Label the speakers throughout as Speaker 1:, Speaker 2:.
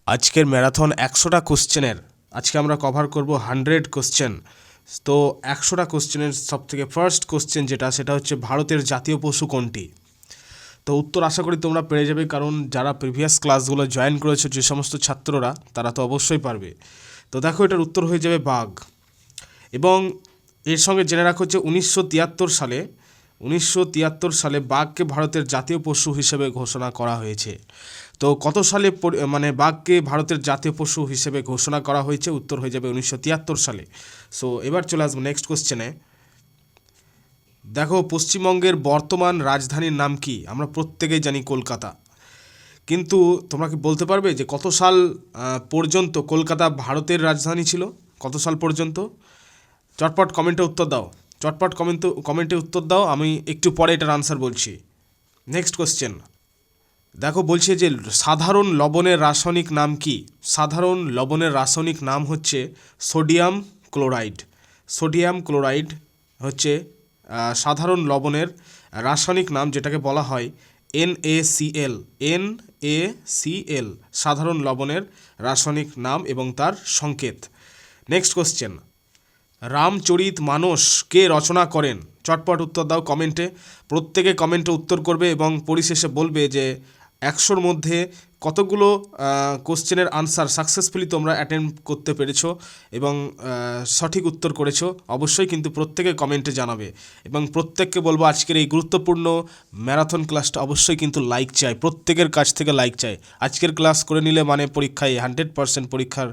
Speaker 1: আজকের ম্যারাথন 100টা কোশ্চেনের আজকে আমরা কভার করব 100 কোশ্চেন। তো 100টা কোশ্চেনের সবথেকে ফার্স্ট কোশ্চেন যেটা সেটা হচ্ছে ভারতের জাতীয় পশু কোনটি। তো উত্তর আশা করি তোমরা পেরে যাবে, কারণ যারা প্রিভিয়াস ক্লাসগুলো জয়েন করেছো যে সমস্ত ছাত্ররা তারা তো অবশ্যই পারবে। তো দেখো, এটার উত্তর হয়ে যাবে বাঘ। এবং এর সঙ্গে জেনে রাখো যে 1973 সালে বাঘকে ভারতের জাতীয় পশু হিসেবে ঘোষণা করা হয়েছে। তো কত সালে বাঘকে ভারতের জাতীয় পশু হিসেবে ঘোষণা করা হয়েছে? উত্তর হয়ে যাবে 1973 সালে। সো এবার চলে আসবো নেক্সট কোশ্চেনে। দেখো, পশ্চিমবঙ্গের বর্তমান রাজধানীর নাম কি? আমরা প্রত্যেকেই জানি কলকাতা, কিন্তু তোমরা কি বলতে পারবে যে কত সাল পর্যন্ত কলকাতা ভারতের রাজধানী ছিল? কত সাল পর্যন্ত? চটপট কমেন্টে উত্তর দাও, চটপট কমেন্টে উত্তর দাও, আমি একটু পরে এটার আনসার বলছি। নেক্সট কোশ্চেন দেখো, বলছে যে সাধারণ লবণের রাসায়নিক নাম কি? সাধারণ লবণের রাসায়নিক নাম হচ্ছে সোডিয়াম ক্লোরাইড। সোডিয়াম ক্লোরাইড হচ্ছে সাধারণ লবণের রাসায়নিক নাম, যেটাকে বলা হয় NaCl। NaCl সাধারণ লবণের রাসায়নিক নাম এবং তার সংকেত। নেক্সট কোশ্চেন, রামচরিত মানস কে রচনা করেন? চটপট উত্তর দাও কমেন্টে, প্রত্যেকে কমেন্টে উত্তর করবে এবং পরিশেষে বলবে যে 100-র মধ্যে কতগুলো কোশ্চেনের আনসার সাকসেসফুলি তোমরা অ্যাটেন্ড করতে পেরেছো এবং সঠিক উত্তর করেছো। অবশ্যই কিন্তু প্রত্যেকে কমেন্টে জানাবে এবং প্রত্যেককে বলবো আজকের এই গুরুত্বপূর্ণ ম্যারাথন ক্লাসটা অবশ্যই কিন্তু লাইক চাই, প্রত্যেকের কাছ থেকে লাইক চাই। আজকের ক্লাস করে নিলে মানে পরীক্ষায় 100% পরীক্ষার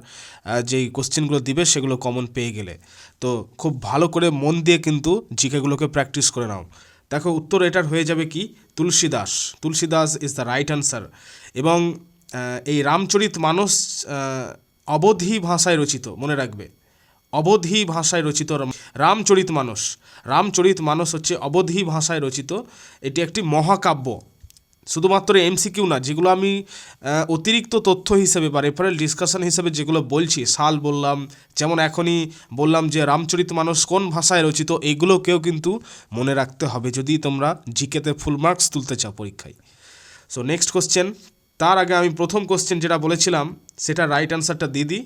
Speaker 1: যেই কোশ্চেনগুলো দিবে সেগুলো কমন পেয়ে গেলে। তো খুব ভালো করে মন দিয়ে কিন্তু জিকেগুলোকে প্র্যাকটিস করে নাও। দেখো, উত্তর এটার হয়ে যাবে কি? Tulsidas. Tulsidas is the right answer. এবং এই রামচরিত মানস অবধি ভাষায় রচিত, মনে রাখবে, অবধি ভাষায় রচিত রামচরিত মানস। রামচরিত মানস হচ্ছে অবধি ভাষায় রচিত। এটি একটি মহাকাব্য। শুধুমাত্র MCQ না, যেগুলো আমি অতিরিক্ত তথ্য হিসেবে বা রেফারেল ডিসকাশন হিসেবে যেগুলো বলছি, সাল বললাম, যেমন এখনই বললাম যে রামচরিত মানস কোন ভাষায় রচিত, এগুলোকেও কিন্তু মনে রাখতে হবে যদি তোমরা জিকেতে ফুল মার্কস তুলতে চাও পরীক্ষায়। সো নেক্সট কোশ্চেন, তার আগে আমি প্রথম কোশ্চেন যেটা বলেছিলাম সেটা রাইট অ্যান্সারটা দিয়ে দিই।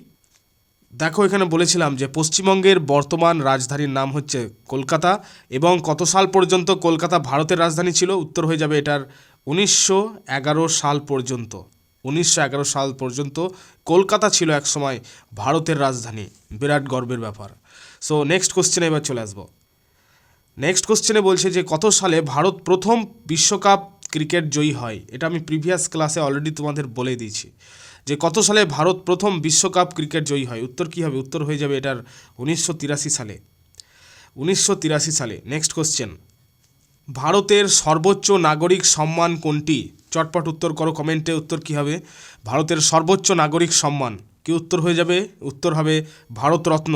Speaker 1: দেখো, এখানে বলেছিলাম যে পশ্চিমবঙ্গের বর্তমান রাজধানীর নাম হচ্ছে কলকাতা এবং কত সাল পর্যন্ত কলকাতা ভারতের রাজধানী ছিল? উত্তর হয়ে যাবে এটার 1911 সাল পর্যন্ত। 1911 সাল পর্যন্ত কলকাতা ছিল একসময় ভারতের রাজধানী। বিরাট গর্বের ব্যাপার। সো নেক্সট কোশ্চেনে এবার চলে আসবো। নেক্সট কোশ্চেনে বলছে যে কত সালে ভারত প্রথম বিশ্বকাপ ক্রিকেট জয়ী হয়? এটা আমি প্রিভিয়াস ক্লাসে অলরেডি তোমাদের বলে দিয়েছি যে কত সালে ভারত প্রথম বিশ্বকাপ ক্রিকেট জয়ী হয়। উত্তর কী হবে? উত্তর হয়ে যাবে এটার 1983 সালে। 1983 সালে। নেক্সট কোশ্চেন, ভারতের সর্বোচ্চ নাগরিক সম্মান কোনটি? চটপট উত্তর করো কমেন্টে, উত্তর কী হবে? ভারতের সর্বোচ্চ নাগরিক সম্মান কি উত্তর হয়ে যাবে? উত্তর হবে ভারতরত্ন।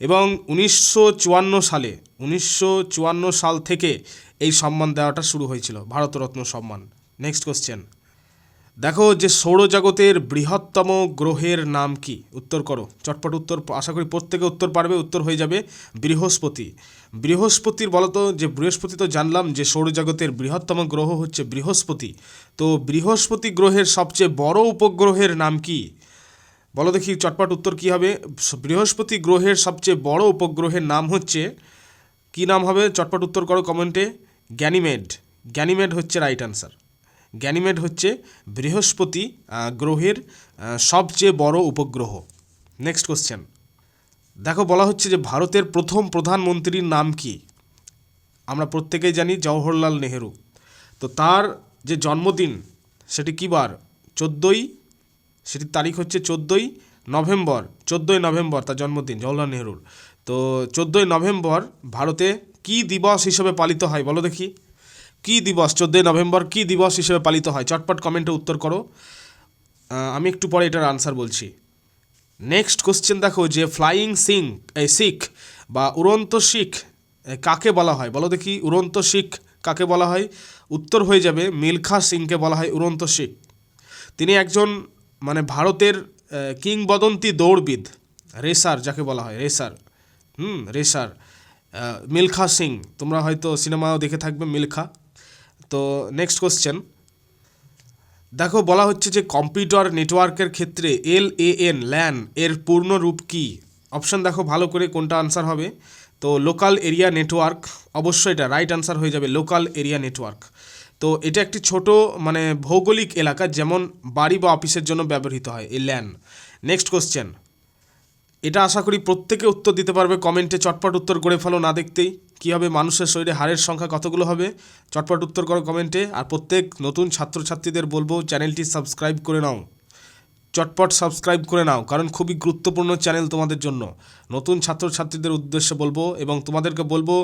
Speaker 1: এবং 1954 সাল থেকে এই সম্মান দেওয়াটা শুরু হয়েছিল, ভারতরত্ন সম্মান। নেক্সট কোশ্চেন, দেখো যে সৌরজগতের বৃহত্তম গ্রহের নাম কি? উত্তর করো চটপট উত্তর, আশা করি প্রত্যেকে উত্তর পারবে। উত্তর হয়ে যাবে বৃহস্পতি। বৃহস্পতির বলতো যে বৃহস্পতি তো জানলাম যে সৌরজগতের বৃহত্তম গ্রহ হচ্ছে বৃহস্পতি। তো বৃহস্পতি গ্রহের সবচেয়ে বড় উপগ্রহের নাম কি? বলো দেখি চটপট উত্তর কী হবে? বৃহস্পতি গ্রহের সবচেয়ে বড় উপগ্রহের নাম হচ্ছে, কী নাম হবে? চটপট উত্তর করো কমেন্টে। গ্যানিমেড। গ্যানিমেড হচ্ছে রাইট আনসার। গ্যানিমেড হচ্ছে বৃহস্পতি গ্রহের সবচেয়ে বড় উপগ্রহ। নেক্সট কোশ্চেন, দেখো বলা হচ্ছে যে ভারতের প্রথম প্রধানমন্ত্রীর নাম কি? আমরা প্রত্যেকেই জানি জওহরলাল নেহেরু। তো তার যে জন্মদিন সেটি কী বার? সেটির তারিখ হচ্ছে 14ই নভেম্বর। 14ই নভেম্বর তার জন্মদিন জওহরলাল নেহরুর। তো 14ই নভেম্বর ভারতে কী দিবস হিসেবে পালিত হয়? বলো দেখি কী দিবস? 14ই নভেম্বর কী দিবস হিসেবে পালিত হয়? চটপট কমেন্টে উত্তর করো, আমি একটু পরে এটার আনসার বলছি। নেক্সট কোশ্চেন দেখো যে ফ্লাইং শিখ বা উড়ন্ত শিখ কাকে বলা হয়? বলো দেখি উড়ন্ত শিখ কাকে বলা হয়? উত্তর হয়ে যাবে মিলখা সিংকে বলা হয় উড়ন্ত শিখ। তিনি একজন ভারতের কিংবদন্তি দৌড়বিদ, রেসার যাকে বলা হয়, রেসার মিলখা সিং। তোমরা হয়তো সিনেমাও দেখে থাকবে মিলখা। তো নেক্সট কোশ্চেন, দেখো বলা হচ্ছে যে কম্পিউটার নেটওয়ার্কের ক্ষেত্রে LAN ল্যান এর পূর্ণ রূপ কী? অপশান দেখো ভালো করে কোনটা আনসার হবে। তো লোকাল এরিয়া নেটওয়ার্ক, অবশ্যই এটা রাইট আনসার হয়ে যাবে লোকাল এরিয়া নেটওয়ার্ক। তো এটা একটি ছোট মানে ভৌগোলিক এলাকা, যেমন বাড়ি বা অফিসের জন্য ব্যবহৃত হয় এই ল্যান। নেক্সট কোশ্চেন, এটা আশা করি প্রত্যেকে উত্তর দিতে পারবে, কমেন্টে চটপট উত্তর করে ফেলো না দেখতেই। কী হবে, মানুষের শরীরে হাড়ের সংখ্যা কতগুলো হবে? চটপট উত্তর করো কমেন্টে। আর প্রত্যেক নতুন ছাত্রছাত্রীদের বলবো চ্যানেলটি সাবস্ক্রাইব করে নাও, চটপট সাবস্ক্রাইব করে নাও, কারণ খুবই গুরুত্বপূর্ণ চ্যানেল তোমাদের জন্য। নতুন ছাত্রছাত্রীদের উদ্দেশ্যে বলবো এবং তোমাদেরকে বলবো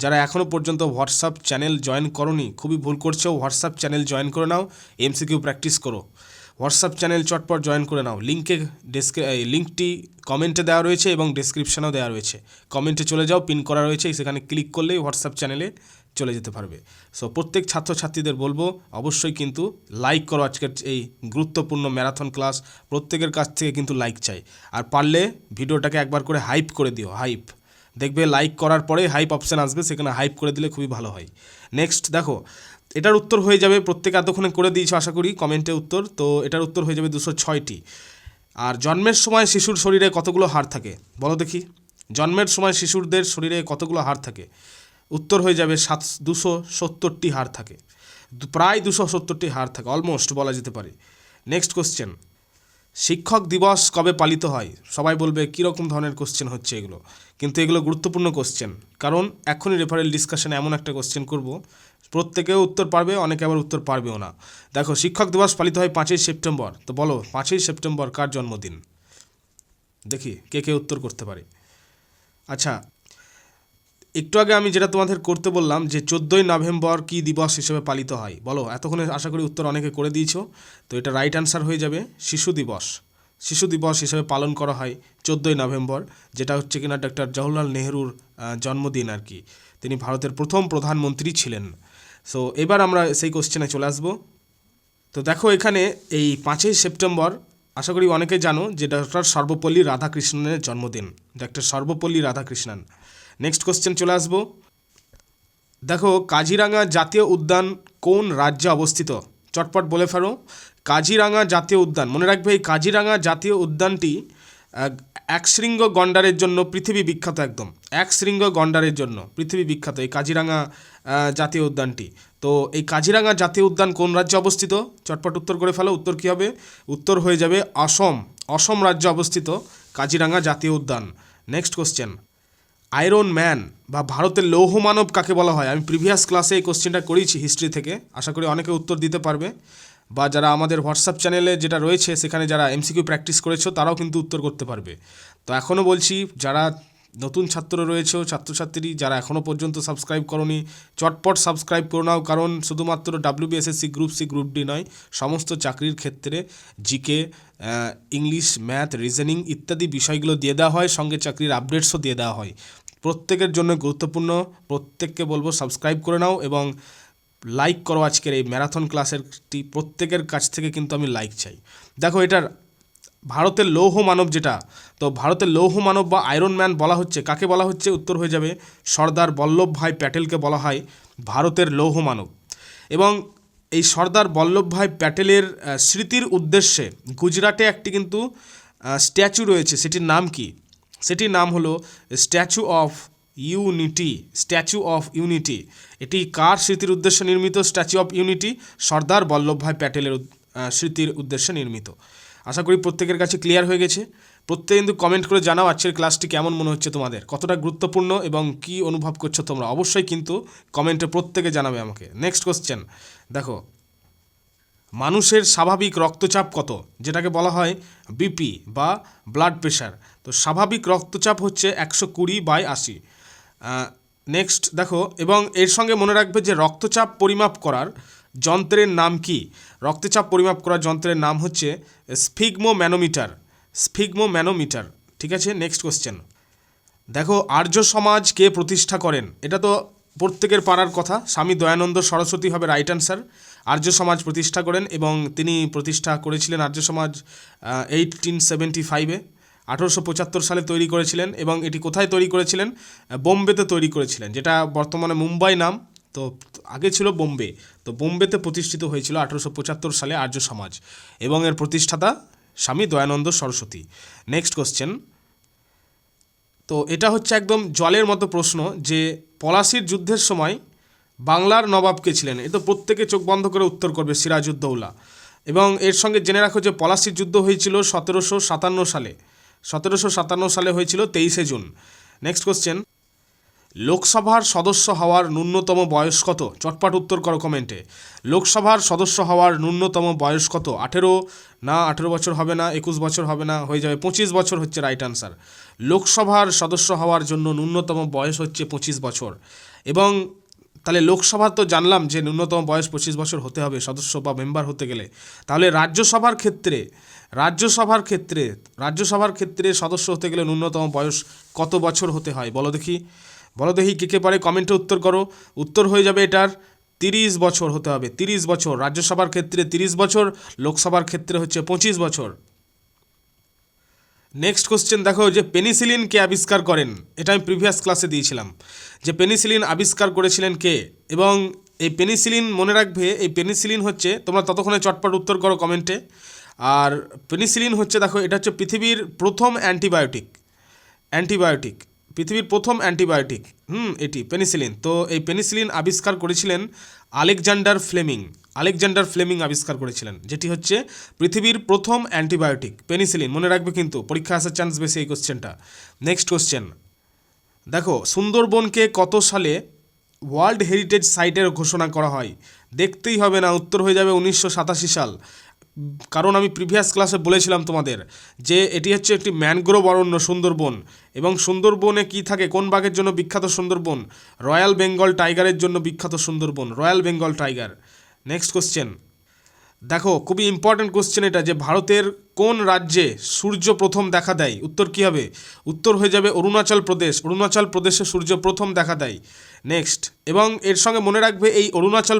Speaker 1: যারা এখনও পর্যন্ত হোয়াটসঅ্যাপ চ্যানেল জয়েন করোনি, খুবই ভুল করছো, হোয়াটসঅ্যাপ চ্যানেল জয়েন করে নাও, MCQ প্র্যাকটিস করো। হোয়াটসঅ্যাপ চ্যানেল চটপট জয়েন করে নাও। লিঙ্কটি কমেন্টে দেওয়া রয়েছে এবং ডেসক্রিপশানেও দেওয়া রয়েছে। কমেন্টে চলে যাও, পিন করা রয়েছে, সেখানে ক্লিক করলেই হোয়াটসঅ্যাপ চ্যানেলে চলে যেতে পারবে। সো প্রত্যেক ছাত্রছাত্রীদের বলবো অবশ্যই কিন্তু লাইক করো আজকের এই গুরুত্বপূর্ণ ম্যারাথন ক্লাস। প্রত্যেকের কাছ থেকে কিন্তু লাইক চাই। আর পারলে ভিডিওটাকে একবার করে হাইপ করে দিও, হাইপ। দেখবে লাইক করার পরে হাইপ অপশান আসবে, সেখানে হাইপ করে দিলে খুবই ভালো হয়। নেক্সট দেখো, এটার উত্তর হয়ে যাবে, প্রত্যেকে এতক্ষণে করে দিয়েছো আশা করি কমেন্টে উত্তর। তো এটার উত্তর হয়ে যাবে 206টি। আর জন্মের সময় শিশুর শরীরে কতগুলো হাড় থাকে বলো দেখি? জন্মের সময় শিশুদের শরীরে কতগুলো হাড় থাকে? উত্তর হয়ে যাবে 270টি হাড় থাকে, প্রায় 270টি হাড় থাকে, অলমোস্ট বলা যেতে পারে। নেক্সট কোশ্চেন, শিক্ষক দিবস কবে পালিত হয়? সবাই বলবে কীরকম ধরনের কোশ্চেন হচ্ছে এগুলো, কিন্তু এগুলো গুরুত্বপূর্ণ কোশ্চেন, কারণ এখনই রেফারেল ডিসকাশনে এমন একটা কোশ্চেন করব প্রত্যেকেও উত্তর পারবে, অনেকে আবার উত্তর পারবেও না। দেখো, শিক্ষক দিবস পালিত হয় 5ই সেপ্টেম্বর। তো বলো 5ই সেপ্টেম্বর কার জন্মদিন? দেখি কে কে উত্তর করতে পারে। আচ্ছা, একটু আগে আমি যেটা তোমাদের করতে বললাম যে 14ই নভেম্বর কী দিবস হিসেবে পালিত হয় বলো? এতক্ষণে আশা করি উত্তর অনেকে করে দিয়েছো। তো এটা রাইট আনসার হয়ে যাবে শিশু দিবস। শিশু দিবস হিসেবে পালন করা হয় 14ই নভেম্বর, যেটা হচ্ছে কিনা ডক্টর জওহরলাল নেহরুর জন্মদিন আর কি। তিনি ভারতের প্রথম প্রধানমন্ত্রী ছিলেন। সো এবার আমরা সেই কোশ্চেনে চলে আসবো। তো দেখো এখানে এই 5ই সেপ্টেম্বর আশা করি অনেকে জানো যে ডক্টর সর্বপল্লী রাধাকৃষ্ণনের জন্মদিন, doctor Sarvepalli Radhakrishnan. Next question চলে আসবো। দেখো, কাজিরাঙা জাতীয় উদ্যান কোন রাজ্যে অবস্থিত? চটপট বলে ফেলো। কাজিরাঙা জাতীয় উদ্যান, মনে রাখবে এই কাজিরাঙা জাতীয় উদ্যানটি একশৃঙ্গ গন্ডারের জন্য পৃথিবী বিখ্যাত, একদম একশৃঙ্গ গন্ডারের জন্য পৃথিবী বিখ্যাত এই কাজিরাঙা জাতীয় উদ্যানটি। তো এই কাজিরাঙা জাতীয় উদ্যান কোন রাজ্যে অবস্থিত? চটপট উত্তর করে ফেলো। উত্তর কী হবে? উত্তর হয়ে যাবে অসম। অসম রাজ্যে অবস্থিত কাজিরাঙা জাতীয় উদ্যান। নেক্সট কোশ্চেন, আয়রন ম্যান বা ভারতের লৌহ মানব কাকে বলা হয়? আমি প্রিভিয়াস ক্লাসে এই কোশ্চেনটা করেছি হিস্ট্রি থেকে, আশা করি অনেকে উত্তর দিতে পারবে, বা যারা আমাদের হোয়াটসঅ্যাপ চ্যানেলে যেটা রয়েছে সেখানে যারা MCQ প্র্যাকটিস করেছো তারাও কিন্তু উত্তর করতে পারবে। তো এখনও বলছি, যারা নতুন ছাত্র রয়েছে, ছাত্রছাত্রী যারা এখনও পর্যন্ত সাবস্ক্রাইব করোনি, চটপট সাবস্ক্রাইব করে নাও, কারণ শুধুমাত্র WBSSC group C group D নয়, সমস্ত চাকরির ক্ষেত্রে জিকে, ইংলিশ, ম্যাথ, রিজনিং ইত্যাদি বিষয়গুলো দিয়ে দেওয়া হয়, সঙ্গে চাকরির আপডেটসও দিয়ে দেওয়া হয়। প্রত্যেকের জন্য গুরুত্বপূর্ণ, প্রত্যেককে বলবো সাবস্ক্রাইব করে নাও এবং লাইক করো আজকের এই ম্যারাথন ক্লাসেরটি। প্রত্যেকের কাছ থেকে কিন্তু আমি লাইক চাই। দেখো, এটার ভারতের লৌহ মানব যেটা, তো ভারতের লৌহ মানব বা আয়রন ম্যান বলা হচ্ছে কাকে বলা হচ্ছে? উত্তর হয়ে যাবে সর্দার বল্লভভাই প্যাটেলকে বলা হয় ভারতের লৌহ মানব। এবং এই সর্দার বল্লভভাই প্যাটেলের স্মৃতির উদ্দেশ্যে গুজরাটে একটি কিন্তু স্ট্যাচু রয়েছে, সেটির নাম কি? সেটির নাম হলো statue of unity. Statue of unity, এটি কার স্মৃতির উদ্দেশ্যে নির্মিত? Statue of unity Sardar Vallabhbhai প্যাটেলের স্মৃতির উদ্দেশ্যে নির্মিত। আশা করি প্রত্যেকের কাছে ক্লিয়ার হয়ে গেছে। প্রত্যেকে কিন্তু কমেন্ট করে জানাও আজকের ক্লাসটি কেমন মনে হচ্ছে তোমাদের, কতটা গুরুত্বপূর্ণ এবং কি অনুভব করছো তোমরা, অবশ্যই কিন্তু কমেন্টে প্রত্যেকে জানাবে আমাকে। নেক্সট কোশ্চেন, দেখো, মানুষের স্বাভাবিক রক্তচাপ কত? যেটাকে বলা হয় বিপি বা ব্লাড প্রেশার। তো স্বাভাবিক রক্তচাপ হচ্ছে 120/80। নেক্সট দেখো, এবং এর সঙ্গে মনে রাখবে যে রক্তচাপ পরিমাপ করার যন্ত্রের নাম কি? রক্তচাপ পরিমাপ করার যন্ত্রের নাম হচ্ছে স্ফিগমোম্যানোমিটার। স্ফিগমোম্যানোমিটার, ঠিক আছে। নেক্সট কোশ্চেন, দেখো, আর্য সমাজ কে প্রতিষ্ঠা করেন? এটা তো প্রত্যেকের পারার কথা, স্বামী দয়ানন্দ সরস্বতী হবে রাইট আনসার। আর্য সমাজ প্রতিষ্ঠা করেন এবং তিনি প্রতিষ্ঠা করেছিলেন আর্য সমাজ 1875-এ, 1875 সালে তৈরি করেছিলেন। এবং এটি কোথায় তৈরি করেছিলেন? বোম্বেতে তৈরি করেছিলেন, যেটা বর্তমানে মুম্বাই নাম। তো আগে ছিল বোম্বে, তো বোম্বেতে প্রতিষ্ঠিত হয়েছিল 1875 সালে আর্য সমাজ, এবং এর প্রতিষ্ঠাতা স্বামী দয়ানন্দ সরস্বতী। নেক্সট কোশ্চেন, তো এটা হচ্ছে একদম জলের মতো প্রশ্ন, যে পলাশির যুদ্ধের সময় বাংলার নবাব কে ছিলেন? এ তো প্রত্যেকে চোখ বন্ধ করে উত্তর করবে, সিরাজউদ্দৌলা। এবং এর সঙ্গে জেনে রাখো যে পলাশির যুদ্ধ হয়েছিল 1757 সালে, 1757 সালে হয়েছিল 23শে জুন। নেক্সট কোশ্চেন, লোকসভার সদস্য হওয়ার ন্যূনতম বয়স কত? চটপট উত্তর করো কমেন্টে। লোকসভার সদস্য হওয়ার ন্যূনতম বয়স কত? 18 না, 18 বছর হবে না, 21 বছর হবে না, হয়ে যাবে 25 বছর হচ্ছে রাইট আনসার। লোকসভার সদস্য হওয়ার জন্য ন্যূনতম বয়স হচ্ছে 25 বছর। এবং তাহলে লোকসভা তো জানলাম যে ন্যূনতম বয়স 25 বছর হতে হবে সদস্য বা মেম্বার হতে গেলে। তাহলে রাজ্যসভার ক্ষেত্রে সদস্য হতে গেলে ন্যূনতম বয়স কত বছর হতে হয়? বলো দেখি কে পারে কমেন্টে উত্তর করো। উত্তর হয়ে যাবে এটার 30 বছর হতে হবে, 30 বছর। রাজ্যসভার ক্ষেত্রে 30 বছর, লোকসভার ক্ষেত্রে হচ্ছে 25 বছর। নেক্সট কোশ্চেন দেখো, যে পেনিসিলিন কে আবিষ্কার করেন? এটা আমি প্রিভিয়াস ক্লাসে দিয়েছিলাম, যে পেনিসিলিন আবিষ্কার করেছিলেন কে। এবং এই পেনিসিলিন মনে রাখবে, এই পেনিসিলিন হচ্ছে, তোমরা ততক্ষণে চটপট উত্তর করো কমেন্টে। আর পেনিসিলিন হচ্ছে, দেখো এটা হচ্ছে পৃথিবীর প্রথম অ্যান্টিবায়োটিক, পৃথিবীর প্রথম অ্যান্টিবায়োটিক, এটি পেনিসিলিন। তো এই পেনিসিলিন আবিষ্কার করেছিলেন আলেকজান্ডার ফ্লেমিং আবিষ্কার করেছিলেন, যেটি হচ্ছে পৃথিবীর প্রথম অ্যান্টিবায়োটিক পেনিসিলিন। মনে রাখবে কিন্তু, পরীক্ষা আসার চান্স বেশি এই কোশ্চেনটা। নেক্সট কোশ্চেন দেখো, সুন্দরবনকে কত সালে ওয়ার্ল্ড হেরিটেজ সাইটের ঘোষণা করা হয়? দেখতেই হবে না, উত্তর হয়ে যাবে 1987 সাল। কারণ আমি প্রিভিয়াস ক্লাসে বলেছিলাম তোমাদের যে এটি হচ্ছে একটি ম্যানগ্রোভ অরণ্য সুন্দরবন। এবং সুন্দরবনে কি থাকে, কোন বাঘের জন্য বিখ্যাত সুন্দরবন? রয়্যাল বেঙ্গল টাইগারের জন্য বিখ্যাত Sundarban, royal Bengal tiger. Next question দেখো, খুবই ইম্পর্টেন্ট কোশ্চেন এটা, যে ভারতের কোন রাজ্যে সূর্য প্রথম দেখা দেয়? উত্তর কী হবে? উত্তর হয়ে যাবে অরুণাচল প্রদেশে সূর্য প্রথম দেখা দেয়। নেক্সট, এবং এর সঙ্গে মনে রাখবে এই অরুণাচল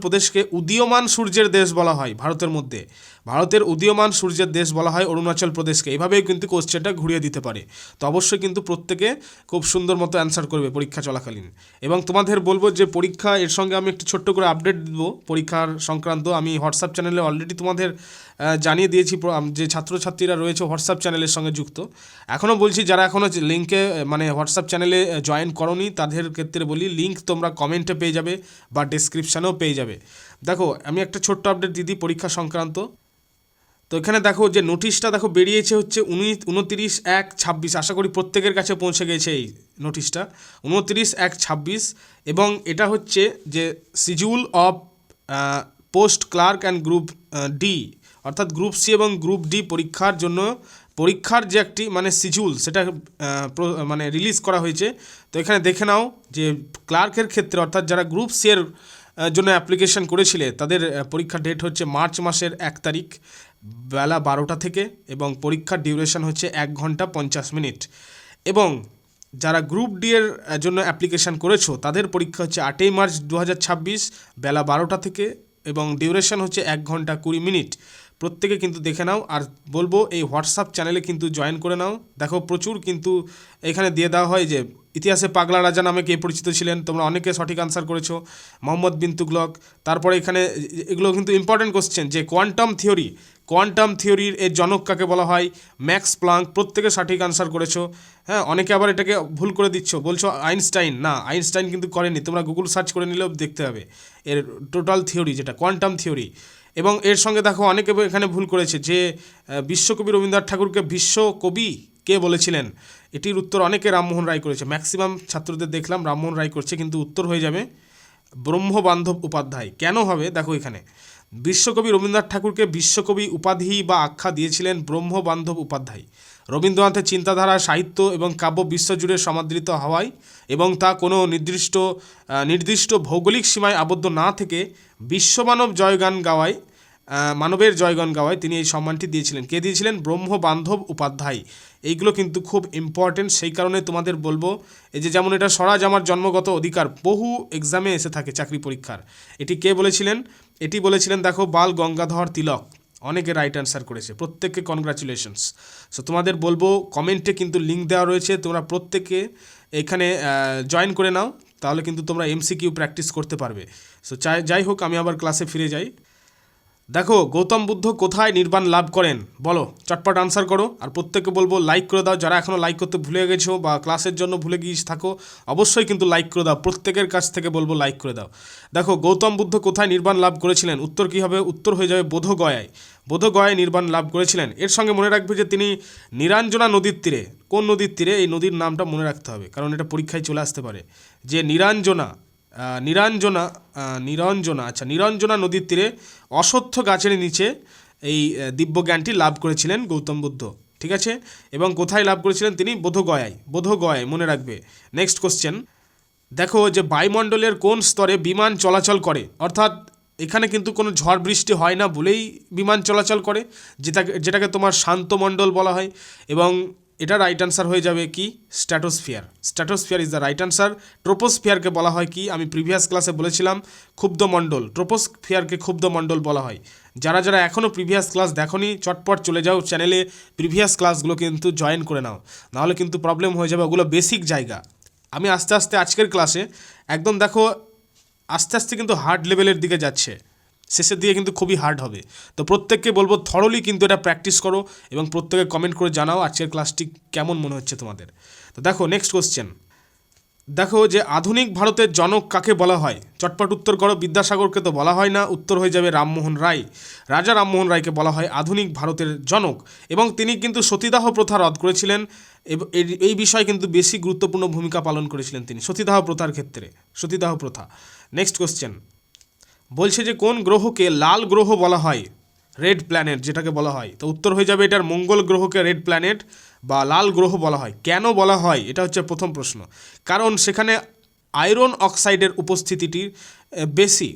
Speaker 1: প্রদেশকে উদীয়মান সূর্যের দেশ বলা হয়। ভারতের উদীয়মান সূর্যের দেশ বলা হয় অরুণাচল প্রদেশকে। এভাবেই কিন্তু কোশ্চেনটা ঘুরিয়ে দিতে পারে। তো অবশ্যই কিন্তু প্রত্যেকে খুব সুন্দর মতো অ্যান্সার করবে পরীক্ষা চলাকালীন। এবং তোমাদের বলবো যে পরীক্ষা, এর সঙ্গে আমি একটু ছোট্ট করে আপডেট দেবো পরীক্ষার সংক্রান্ত। আমি হোয়াটসঅ্যাপ চ্যানেলে অলরেডি তোমাদের জানিয়ে দিয়েছি, যে ছাত্রছাত্রীরা রয়েছে হোয়াটসঅ্যাপ চ্যানেলের সঙ্গে যুক্ত। এখনও বলছি, যারা এখনও লিঙ্কে হোয়াটসঅ্যাপ চ্যানেলে জয়েন করোনি তাদের ক্ষেত্রে বলি, লিঙ্ক তোমরা কমেন্টে পেয়ে যাবে বা ডেসক্রিপশানেও পেয়ে যাবে। দেখো, আমি একটা ছোট্ট আপডেট দিদি পরীক্ষা সংক্রান্ত। তো এখানে দেখো যে নোটিশটা বেরিয়েছে হচ্ছে 29/1/26। আশা করি প্রত্যেকের কাছে পৌঁছে গেছে এই নোটিশটা, 29/1/26। এবং এটা হচ্ছে যে schedule of post clerk and group D, অর্থাৎ গ্রুপ সি এবং গ্রুপ ডি পরীক্ষার যে একটি শিডিউল, সেটা রিলিজ করা হয়েছে। তো এখানে দেখে নাও যে ক্লার্কের ক্ষেত্রে, অর্থাৎ যারা গ্রুপ সি এর জন্য অ্যাপ্লিকেশন করেছিলে, তাদের পরীক্ষার ডেট হচ্ছে মার্চ মাসের 1 তারিখ বেলা 12টা থেকে, এবং পরীক্ষার ডিউরেশন হচ্ছে 1 ঘন্টা 50 মিনিট। এবং যারা গ্রুপ ডি এর জন্য অ্যাপ্লিকেশন করেছো, তাদের পরীক্ষা হচ্ছে 8ই মার্চ 2026 বেলা 12টা থেকে, এবং ডিউরেশন হচ্ছে 1 ঘন্টা 20 মিনিট। প্রত্যেকে কিন্তু দেখে নাও। আর বলবো এই হোয়াটসঅ্যাপ চ্যানেলে কিন্তু জয়েন করে নাও। দেখো, প্রচুর কিন্তু এখানে দিয়ে দেওয়া হয় যে ইতিহাসে পাগলা রাজা নামে কে পরিচিত ছিলেন, তোমরা অনেকে সঠিক আনসার করেছো, মোহাম্মদ বিন তুগলক। তারপরে এখানে এগুলো কিন্তু ইম্পর্টেন্ট কোশ্চেন, যে কোয়ান্টাম থিওরির এর জনক কাকে বলা হয়? Max Planck. প্রত্যেকে সঠিক আনসার করেছো। হ্যাঁ, অনেকে আবার এটাকে ভুল করে দিচ্ছ, বলছো আইনস্টাইন। না, আইনস্টাইন কিন্তু করেনি, তোমরা গুগল সার্চ করে নিলেও দেখতে হবে এর টোটাল থিওরি, যেটা কোয়ান্টাম থিওরি। এবং এর সঙ্গে দেখো, অনেকে এখানে ভুল করেছে যে বিশ্বকবি রবীন্দ্রনাথ ঠাকুরকে বিশ্বকবি কে বলেছিলেন? এটির উত্তর অনেকে রামমোহন রায় করেছে। ম্যাক্সিমাম ছাত্রদের দেখলাম রামমোহন রায় করছে, কিন্তু উত্তর হয়ে যাবে ব্রহ্মবান্ধব উপাধ্যায়। কেন হবে? দেখো, এখানে বিশ্বকবি রবীন্দ্রনাথ ঠাকুরকে বিশ্বকবি উপাধি বা আখ্যা দিয়েছিলেন ব্রহ্মবান্ধব উপাধ্যায়। রবীন্দ্রনাথের চিন্তাধারা, সাহিত্য এবং কাব্য বিশ্বজুড়ে সমাদৃত হওয়ায়, এবং তা কোনো নির্দিষ্ট ভৌগোলিক সীমায় আবদ্ধ না থেকে মানবের জয়গান গাওয়ায় তিনি এই সম্মানটি দিয়েছিলেন। কে দিয়েছিলেন? ব্রহ্মবান্ধব উপাধ্যায়। এইগুলো কিন্তু খুব ইম্পর্টেন্ট, সেই কারণে তোমাদের বলবো, এই যে যেমন এটা স্বরাজ আমার জন্মগত অধিকার, বহু এক্সামে এসে থাকে চাকরি পরীক্ষার। এটি কে বলেছিলেন? এটি বলেছিলেন দেখো বাল গঙ্গাধর তিলক। অনেকে রাইট অ্যান্সার করেছে, প্রত্যেককে কনগ্রাচুলেশনস। সো তোমাদের বলবো কমেন্টে কিন্তু লিঙ্ক দেওয়া রয়েছে, তোমরা প্রত্যেকে এখানে জয়েন করে নাও, তাহলে কিন্তু তোমরা এমসিকিউ প্র্যাকটিস করতে পারবে। সো যাই হোক, আমি আবার ক্লাসে ফিরে যাই। দেখো, গৌতম বুদ্ধ কোথায় নির্বাণ লাভ করেন বলো, চটপট আনসার করো। আর প্রত্যেককে বলবো লাইক করে দাও, যারা এখনও লাইক করতে ভুলে গেছো বা ক্লাসের জন্য ভুলে গিয়ে থাকো, অবশ্যই কিন্তু লাইক করে দাও, প্রত্যেকের কাছ থেকে বলবো লাইক করে দাও। দেখো, গৌতম বুদ্ধ কোথায় নির্বাণ লাভ করেছিলেন, উত্তর কী হবে? উত্তর হয়ে যাবে বোধগয়ায়। বোধগয়ায় নির্বাণ লাভ করেছিলেন। এর সঙ্গে মনে রাখবে যে তিনি নিরঞ্জনা নদীর তীরে, কোন নদীর তীরে, এই নদীর নামটা মনে রাখতে হবে, কারণ এটা পরীক্ষায় চলে আসতে পারে। যে নিরঞ্জনা নদীর তীরে অশ্বত্থ গাছের নিচে এই দিব্যজ্ঞানটি লাভ করেছিলেন গৌতম বুদ্ধ, ঠিক আছে। এবং কোথায় লাভ করেছিলেন তিনি? বোধগয়ায় মনে রাখবে। নেক্সট কোশ্চেন, দেখো যে বায়ুমণ্ডলের কোন স্তরে বিমান চলাচল করে, অর্থাৎ এখানে কিন্তু কোনো ঝড় বৃষ্টি হয় না বলেই বিমান চলাচল করে, যেটাকে তোমার শান্ত মণ্ডল বলা হয়। এবং এটা রাইট আনসার হয়ে যাবে কি? Stratosphere is the right answer. ট্রোপোস্ফিয়ারকে বলা হয় কি? আমি প্রিভিয়াস ক্লাসে বলেছিলাম ক্ষুব্ধ মণ্ডল। ট্রোপোস্ফিয়ারকে ক্ষুব্ধ মণ্ডল বলা হয়। যারা যারা এখনও প্রিভিয়াস ক্লাস দেখোনি, চটপট চলে যাও চ্যানেলে, প্রিভিয়াস ক্লাসগুলো কিন্তু জয়েন করে নাও, নাহলে কিন্তু প্রবলেম হয়ে যাবে। ওগুলো বেসিক জায়গা। আমি আস্তে আস্তে আজকের ক্লাসে একদম দেখো আস্তে আস্তে কিন্তু হার্ড লেভেলের দিকে যাচ্ছে, শেষের দিকে কিন্তু খুবই হার্ড হবে। তো প্রত্যেককে বলবো থরলি কিন্তু এটা প্র্যাকটিস করো এবং প্রত্যেকে কমেন্ট করে জানাও আজকের ক্লাসটি কেমন মনে হচ্ছে তোমাদের। তো দেখো নেক্সট কোশ্চেন, দেখো যে আধুনিক ভারতের জনক কাকে বলা হয়, চটপট উত্তর করো। বিদ্যাসাগরকে তো বলা হয় না, উত্তর হয়ে যাবে রামমোহন রায়। রাজা রামমোহন রায়কে বলা হয় আধুনিক ভারতের জনক, এবং তিনি কিন্তু সতীদাহ প্রথা রদ করেছিলেন। এই বিষয়ে কিন্তু বেশি গুরুত্বপূর্ণ ভূমিকা পালন করেছিলেন তিনি সতীদাহ প্রথার ক্ষেত্রে, সতীদাহ প্রথা। নেক্সট কোশ্চেন বলছে যে কোন গ্রহকে লাল গ্রহ বলা হয়, রেড প্ল্যানেট যেটাকে বলা হয়। তো উত্তর হয়ে যাবে এটার মঙ্গল গ্রহকে রেড প্ল্যানেট বা লাল গ্রহ বলা হয়। কেন বলা হয়, এটা হচ্ছে প্রথম প্রশ্ন। কারণ সেখানে আয়রন অক্সাইডের উপস্থিতি বেশি,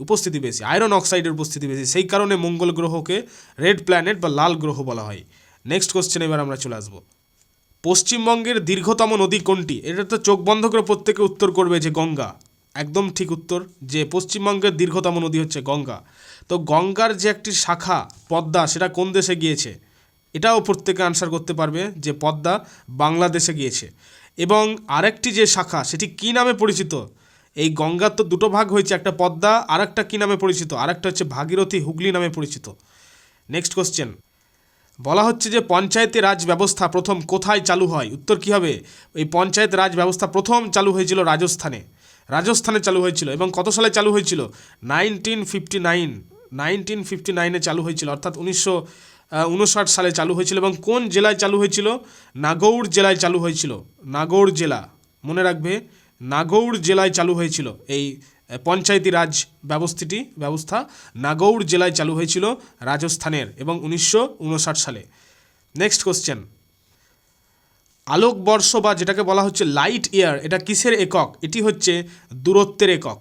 Speaker 1: আয়রন অক্সাইডের উপস্থিতি বেশি, সেই কারণে মঙ্গল গ্রহকে রেড প্ল্যানেট বা লাল গ্রহ বলা হয়। নেক্সট কোশ্চেন এবার আমরা চলে আসবো। পশ্চিমবঙ্গের দীর্ঘতম নদী কোনটি? এটা তো চোখ বন্ধ করে প্রত্যেকে উত্তর করবে যে গঙ্গা। একদম ঠিক উত্তর, যে পশ্চিমবঙ্গের দীর্ঘতম নদী হচ্ছে গঙ্গা। তো গঙ্গার যে একটি শাখা পদ্মা, সেটা কোন দেশে গিয়েছে? এটাও প্রত্যেকে আনসার করতে পারবে যে পদ্মা বাংলাদেশে গিয়েছে। এবং আরেকটি যে শাখা, সেটি কী নামে পরিচিত? এই গঙ্গার তো দুটো ভাগ হয়েছে, একটা পদ্মা, আরেকটা কী নামে পরিচিত? আরেকটা হচ্ছে ভাগীরথী, হুগলি নামে পরিচিত। নেক্সট কোশ্চেন, বলা হচ্ছে যে পঞ্চায়েতি রাজ ব্যবস্থা প্রথম কোথায় চালু হয়? উত্তর কী হবে? এই পঞ্চায়েত রাজ ব্যবস্থা প্রথম চালু হয়েছিল রাজস্থানে চালু হয়েছিল। এবং কত সালে চালু হয়েছিল? 1959 চালু হয়েছিল, অর্থাৎ 1959 সালে চালু হয়েছিল। এবং কোন জেলায় চালু হয়েছিল? নাগৌর জেলায় চালু হয়েছিল। নাগৌর জেলা, মনে রাখবে, নাগৌর জেলায় চালু হয়েছিল এই পঞ্চায়েতি রাজ ব্যবস্থা নাগৌর জেলায় চালু হয়েছিল রাজস্থানের, এবং 1959 সালে। নেক্সট কোশ্চেন, আলোকবর্ষ বা যেটাকে বলা হচ্ছে লাইট ইয়ার, এটা কিসের একক? এটি হচ্ছে দূরত্বের একক,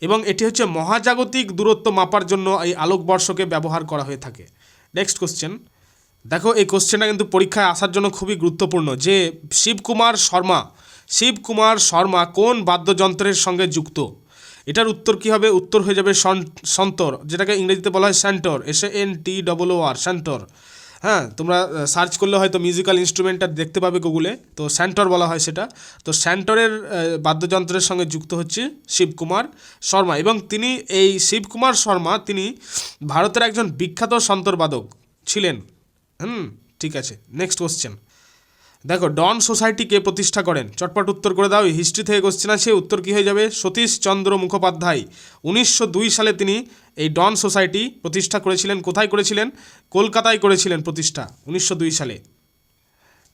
Speaker 1: এবং এটি হচ্ছে মহাজাগতিক দূরত্ব মাপার জন্য এই আলোকবর্ষকে ব্যবহার করা হয়ে থাকে। নেক্সট কোশ্চেন, দেখো এই কোশ্চেনটা কিন্তু পরীক্ষায় আসার জন্য খুবই গুরুত্বপূর্ণ, যে শিবকুমার শর্মা কোন বাদ্যযন্ত্রের সঙ্গে যুক্ত? এটার উত্তর কী হবে? উত্তর হয়ে যাবে সন্তর, যেটাকে ইংরেজিতে বলা হয় স্যান্টর, SANTOR, স্যান্টর। হ্যাঁ, তোমরা সার্চ করলে হয়তো মিউজিক্যাল ইনস্ট্রুমেন্টটা দেখতে পাবে গুগলে, তো স্যান্টর বলা হয় সেটা। তো স্যান্টরের বাদ্যযন্ত্রের সঙ্গে যুক্ত হচ্ছে শিবকুমার শর্মা, এবং এই শিবকুমার শর্মা তিনি ভারতের একজন বিখ্যাত সন্তরবাদক ছিলেন। ঠিক আছে। নেক্সট কোশ্চেন, দেখো ডন সোসাইটি কে প্রতিষ্ঠা করেন? চটপট উত্তর করে দাও, হিস্ট্রি থেকে কোশ্চেন আছে। উত্তর কী হয়ে যাবে? সতীশচন্দ্র মুখোপাধ্যায়। 1902 সালে তিনি এই ডন সোসাইটি প্রতিষ্ঠা করেছিলেন। কোথায় করেছিলেন? কলকাতায় করেছিলেন প্রতিষ্ঠা, 1902 সালে।